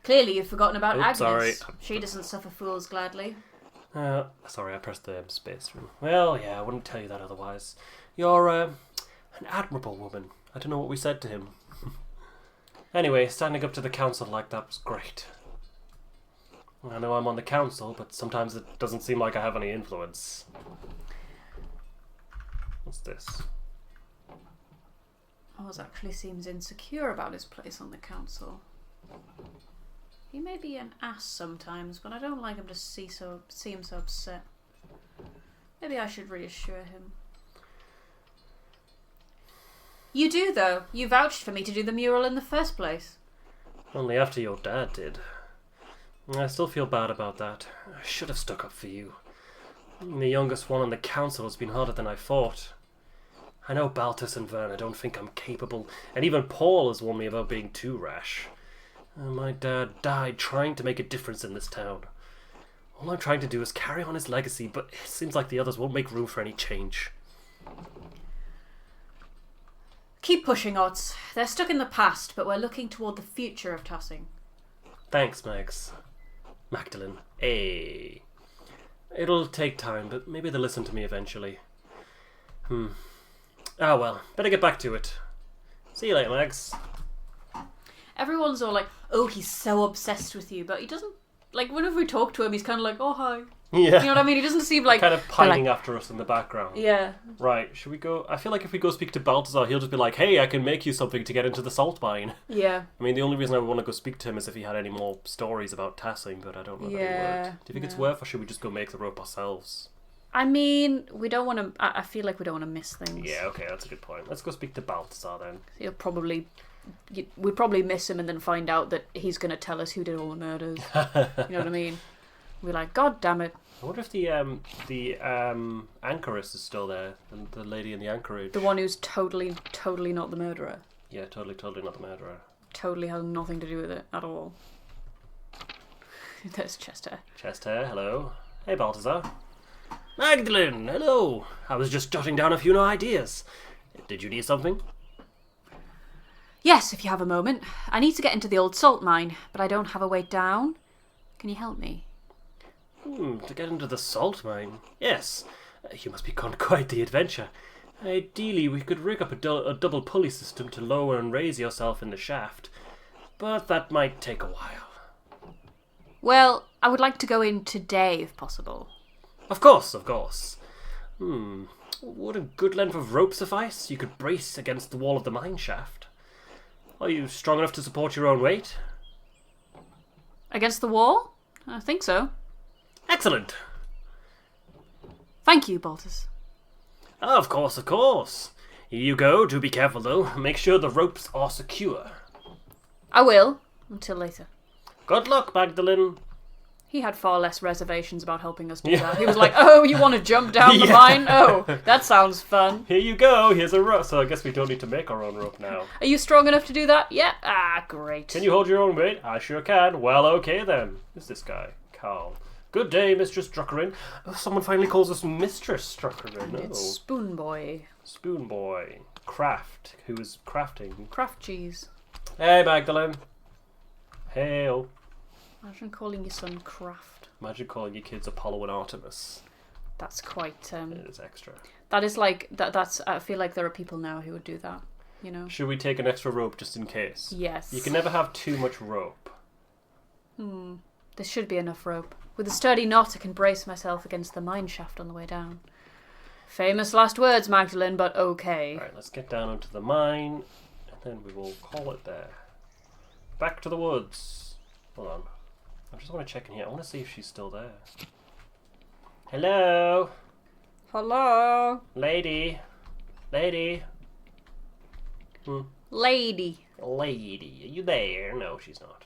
Clearly you've forgotten about Oops, Agnes. sorry. She doesn't suffer fools gladly. Sorry, I pressed the space room. Well, yeah, I wouldn't tell you that otherwise. You're, an admirable woman. I don't know what we said to him. Anyway, standing up to the council like that was great. I know I'm on the council, but sometimes it doesn't seem like I have any influence. What's this? Oz actually seems insecure about his place on the council. He may be an ass sometimes, but I don't like him to see him so upset. Maybe I should reassure him. You do, though. You vouched for me to do the mural in the first place. Only after your dad did. I still feel bad about that. I should have stuck up for you. Being the youngest one on the council has been harder than I thought. I know Baltus and Werner don't think I'm capable, and even Paul has warned me about being too rash. My dad died trying to make a difference in this town. All I'm trying to do is carry on his legacy, but it seems like the others won't make room for any change. Keep pushing, Otts. They're stuck in the past, but we're looking toward the future of Tassing. Thanks, Max. Magdalene. Hey. It'll take time, but maybe they'll listen to me eventually. Ah well, better get back to it. See you later, Max. Everyone's all like, oh, he's so obsessed with you, but he doesn't, like, whenever we talk to him, he's kind of like, oh, hi. Yeah. You know what I mean? He doesn't seem like... Kind of pining after us in the background. Yeah. Right, should we go... I feel like if we go speak to Balthazar, he'll just be like, hey, I can make you something to get into the salt mine. Yeah. I mean, the only reason I would want to go speak to him is if he had any more stories about Tassing, but I don't know that he would. Do you think it's worth, or should we just go make the rope ourselves? I mean, we don't want to... I feel like we don't want to miss things. Yeah, okay, that's a good point. Let's go speak to Balthazar then. He'll probably... We'd probably miss him and then find out that he's going to tell us who did all the murders. You know what I mean? We're like, God damn it. I wonder if the anchoress is still there, and the lady in the anchorage. The one who's totally not the murderer. Yeah, totally not the murderer. Totally has nothing to do with it at all. There's Chester. Chester, hello. Hey, Balthazar. Magdalene, hello. I was just jotting down a few ideas. Did you need something? Yes, if you have a moment. I need to get into the old salt mine, but I don't have a way down. Can you help me? To get into the salt mine? Yes. You must be on quite the adventure. Ideally, we could rig up a double pulley system to lower and raise yourself in the shaft, but that might take a while. Well, I would like to go in today, if possible. Of course. Would a good length of rope suffice? You could brace against the wall of the mine shaft. Are you strong enough to support your own weight? Against the wall? I think so. Excellent. Thank you, Baltus. Of course. Here you go. Do be careful, though. Make sure the ropes are secure. I will, until later. Good luck, Magdalene. He had far less reservations about helping us do that. He was like, oh, you want to jump down the mine? Oh, that sounds fun. Here you go. Here's a rope. So I guess we don't need to make our own rope now. Are you strong enough to do that? Yeah? Ah, great. Can you hold your own weight? I sure can. Well, okay then. Who's this guy? Carl. Good day, Mistress Druckery. Oh, someone finally calls us Mistress Druckery. No. It's Spoon Boy. Spoon Boy. Craft. Who is crafting? Craft cheese. Hey, Magdalene. Hail. Imagine calling your son Craft. Imagine calling your kids Apollo and Artemis. That's quite... It is extra. That is like... That's. I feel like there are people now who would do that, you know? Should we take an extra rope just in case? Yes. You can never have too much rope. There should be enough rope. With a sturdy knot, I can brace myself against the mine shaft on the way down. Famous last words, Magdalene, but okay. Alright, let's get down into the mine, and then we will call it there. Back to the woods. Hold on. I just want to check in here. I want to see if she's still there. Hello? Hello? Lady? Lady. Lady, are you there? No, she's not.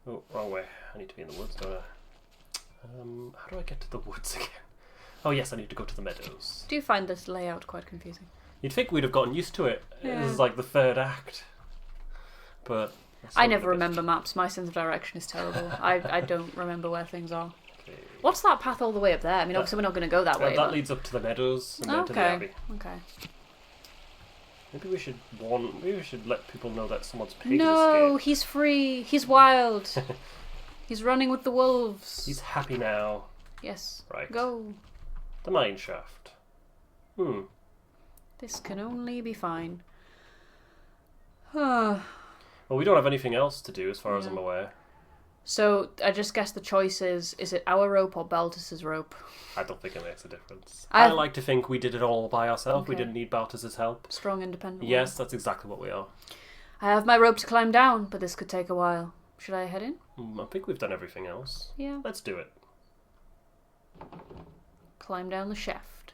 Oh, wrong way. I need to be in the woods, don't How do I get to the woods again? Oh yes, I need to go to the meadows. Do you find this layout quite confusing? You'd think we'd have gotten used to it. Yeah. This is like the third act. But... I never remember maps. My sense of direction is terrible. I don't remember where things are. Okay. What's that path all the way up there? I mean, obviously we're not going to go that way. That but... leads up to the meadows and then to the abbey. Okay. Maybe we should let people know that someone's pig No, escaped. he's free. He's wild. He's running with the wolves. He's happy now. Yes. Right. Go. The mine shaft. This can only be fine. Well, Well, we don't have anything else to do as far as Yeah. I'm aware. so I just guess the choice is it our rope or Baltus's rope? I don't think it makes a difference. I've- I like to think we did it all by ourselves. We Okay. didn't need Baltus's help. Strong, independent. Yes, that's exactly what we are. I have my rope to climb down, but this could take a while. Should I head in? I think we've done everything else. Yeah. Let's do it. Climb down the shaft.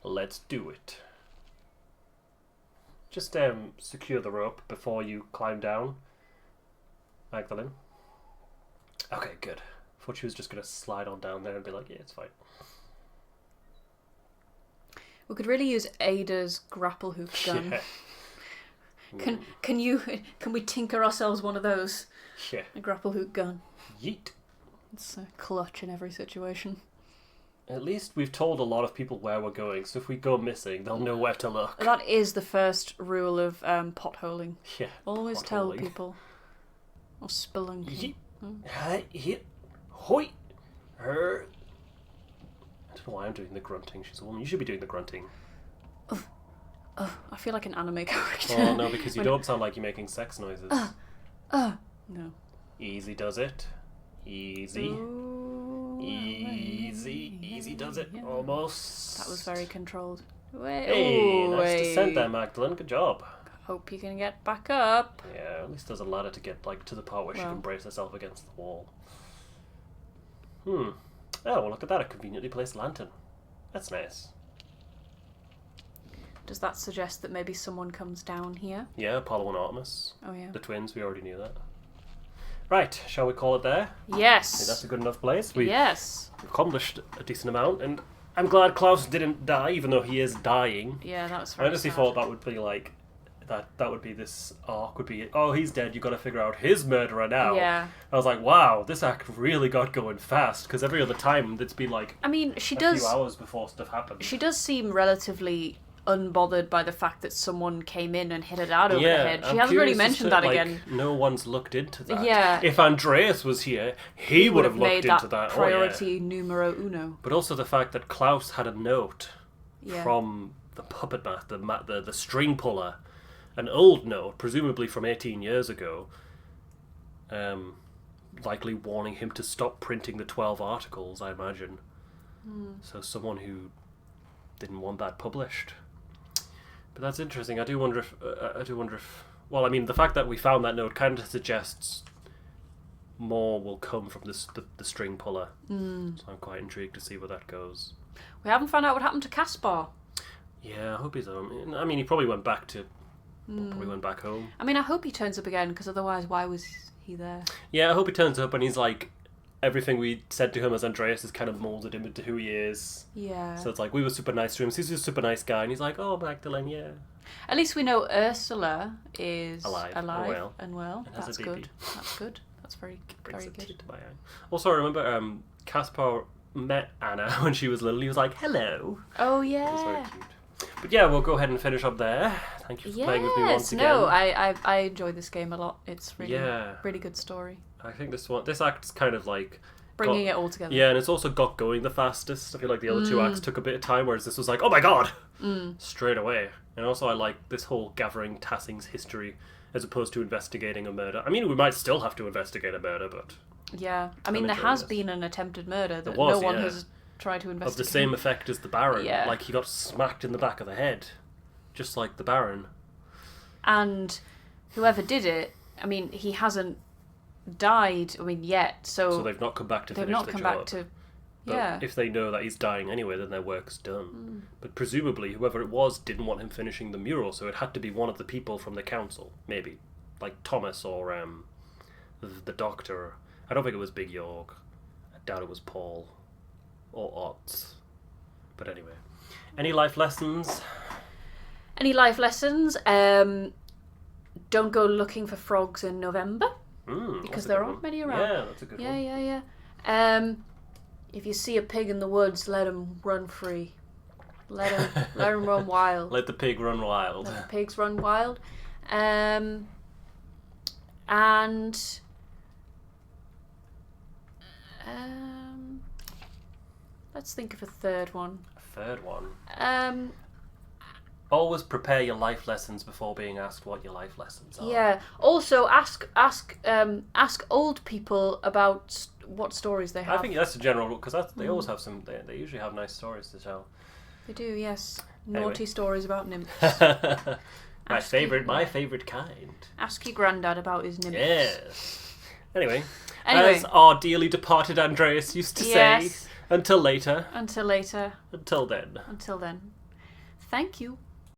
Let's do it. Just secure the rope before you climb down, Magdalene. Okay, good. Thought she was just going to slide on down there and be like, yeah, it's fine. We could really use Ada's grapple hook gun. Yeah. Can we tinker ourselves one of those? Yeah. A grapple hook gun. Yeet. It's a clutch in every situation. At least we've told a lot of people where we're going, so if we go missing, they'll know where to look. That is the first rule of potholing. Yeah. Always tell potholing. people. Or spelunking. Yeet. Hoi. Her. I don't know why I'm doing the grunting. She's a woman. You should be doing the grunting. I feel like an anime character. Oh, no, because you don't sound like you're making sex noises. No. Easy does it. Easy. Ooh, Easy does it. yeah. Almost. That was very controlled. Wait, Hey, nice wait. descent there, Magdalene. Good job. Hope you can get back up. Yeah, at least there's a ladder to get like to the part where she Well. can brace herself against the wall. Oh, well, look at that. A conveniently placed lantern. That's nice. Does that suggest that maybe someone comes down here? Yeah, Apollo and Artemis. Oh yeah. The twins, we already knew that. Right, shall we call it there? I think Yes. that's a good enough place. We Yes. accomplished a decent amount, and I'm glad Claus didn't die, even though he is dying. Yeah, that was I very honestly sad. thought that would be like that would be this arc would be, oh, he's dead, you got to figure out his murderer now. Yeah. I was like, wow, this act really got going fast, because every other time it's been like I mean, she a does. few hours before stuff happens. She does seem relatively unbothered by the fact that someone came in and hit her dad over the head. She I'm hasn't really curious as mentioned to, that like, again. No one's looked into that. Yeah. If Andreas was here, he would have made looked into that. priority numero uno. But also the fact that Klaus had a note Yeah. from the puppet master, the string puller, an old note, presumably from 18 years ago, likely warning him to stop printing the 12 articles, I imagine. So someone who didn't want that published. But that's interesting. I do wonder if. Well, I mean, the fact that we found that note kind of suggests more will come from this the string puller. So I'm quite intrigued to see where that goes. We haven't found out what happened to Caspar. Yeah, I hope he's home. I mean, he probably went back to. Probably went back home. I mean, I hope he turns up again, because otherwise, why was he there? Yeah, I hope he turns up and he's like, everything we said to him as Andreas has kind of molded him into who he is. Yeah. So it's like, we were super nice to him. So he's a super nice guy, and he's like, oh, Magdalene, yeah. At least we know Ursula is Alive and well. and well. And has a That's baby. good. That's good. That's very, Brings very a tear good. to my eye. Also, I remember Caspar met Anna when she was little. He was like, hello. Oh It was very yeah. cute. But yeah, we'll go ahead and finish up there. Thank you for playing with me once again. No, I enjoy this game a lot. It's really, Yeah. really good story. I think this act's kind of like Bringing it all together. yeah, and it's also got going the fastest. I feel like the other two acts took a bit of time, whereas this was like, oh my god, straight away. And also, I like this whole gathering Tassing's history as opposed to investigating a murder. I mean, we might still have to investigate a murder, but Yeah. I mean, there enjoying has this. been an attempted murder that was, no one yeah. has tried to investigate. of the same effect as the Baron. Yeah. Like, he got smacked in the back of the head, just like the Baron. And whoever did it, I mean, he hasn't died. I mean, yet. So they've not come back to they've finish not the come job. back to. But Yeah. if they know that he's dying anyway, then their work's done. But presumably, whoever it was didn't want him finishing the mural, so it had to be one of the people from the council, maybe. Like Thomas or the doctor. I don't think it was Big York. doubt it was Paul. Or Otts. But anyway. Any life lessons? Any life lessons? Don't go looking for frogs in November. Because there aren't many around. Yeah, that's a good one. Yeah. If you see a pig in the woods, let him run free. Let him run wild. Let the pig run wild. Let the pigs run wild. And let's think of a third one. A third one. Always prepare your life lessons before being asked what your life lessons are. Yeah. Also, ask old people about what stories they have. I think that's a general rule because they always have some. They usually have nice stories to tell. They do, yes. Anyway. Naughty stories about nymphs. my favourite kind. Ask your granddad about his nymphs. Yes. Anyway, as our dearly departed Andreas used to say, until later. Until later. Until then. Until then. Thank you.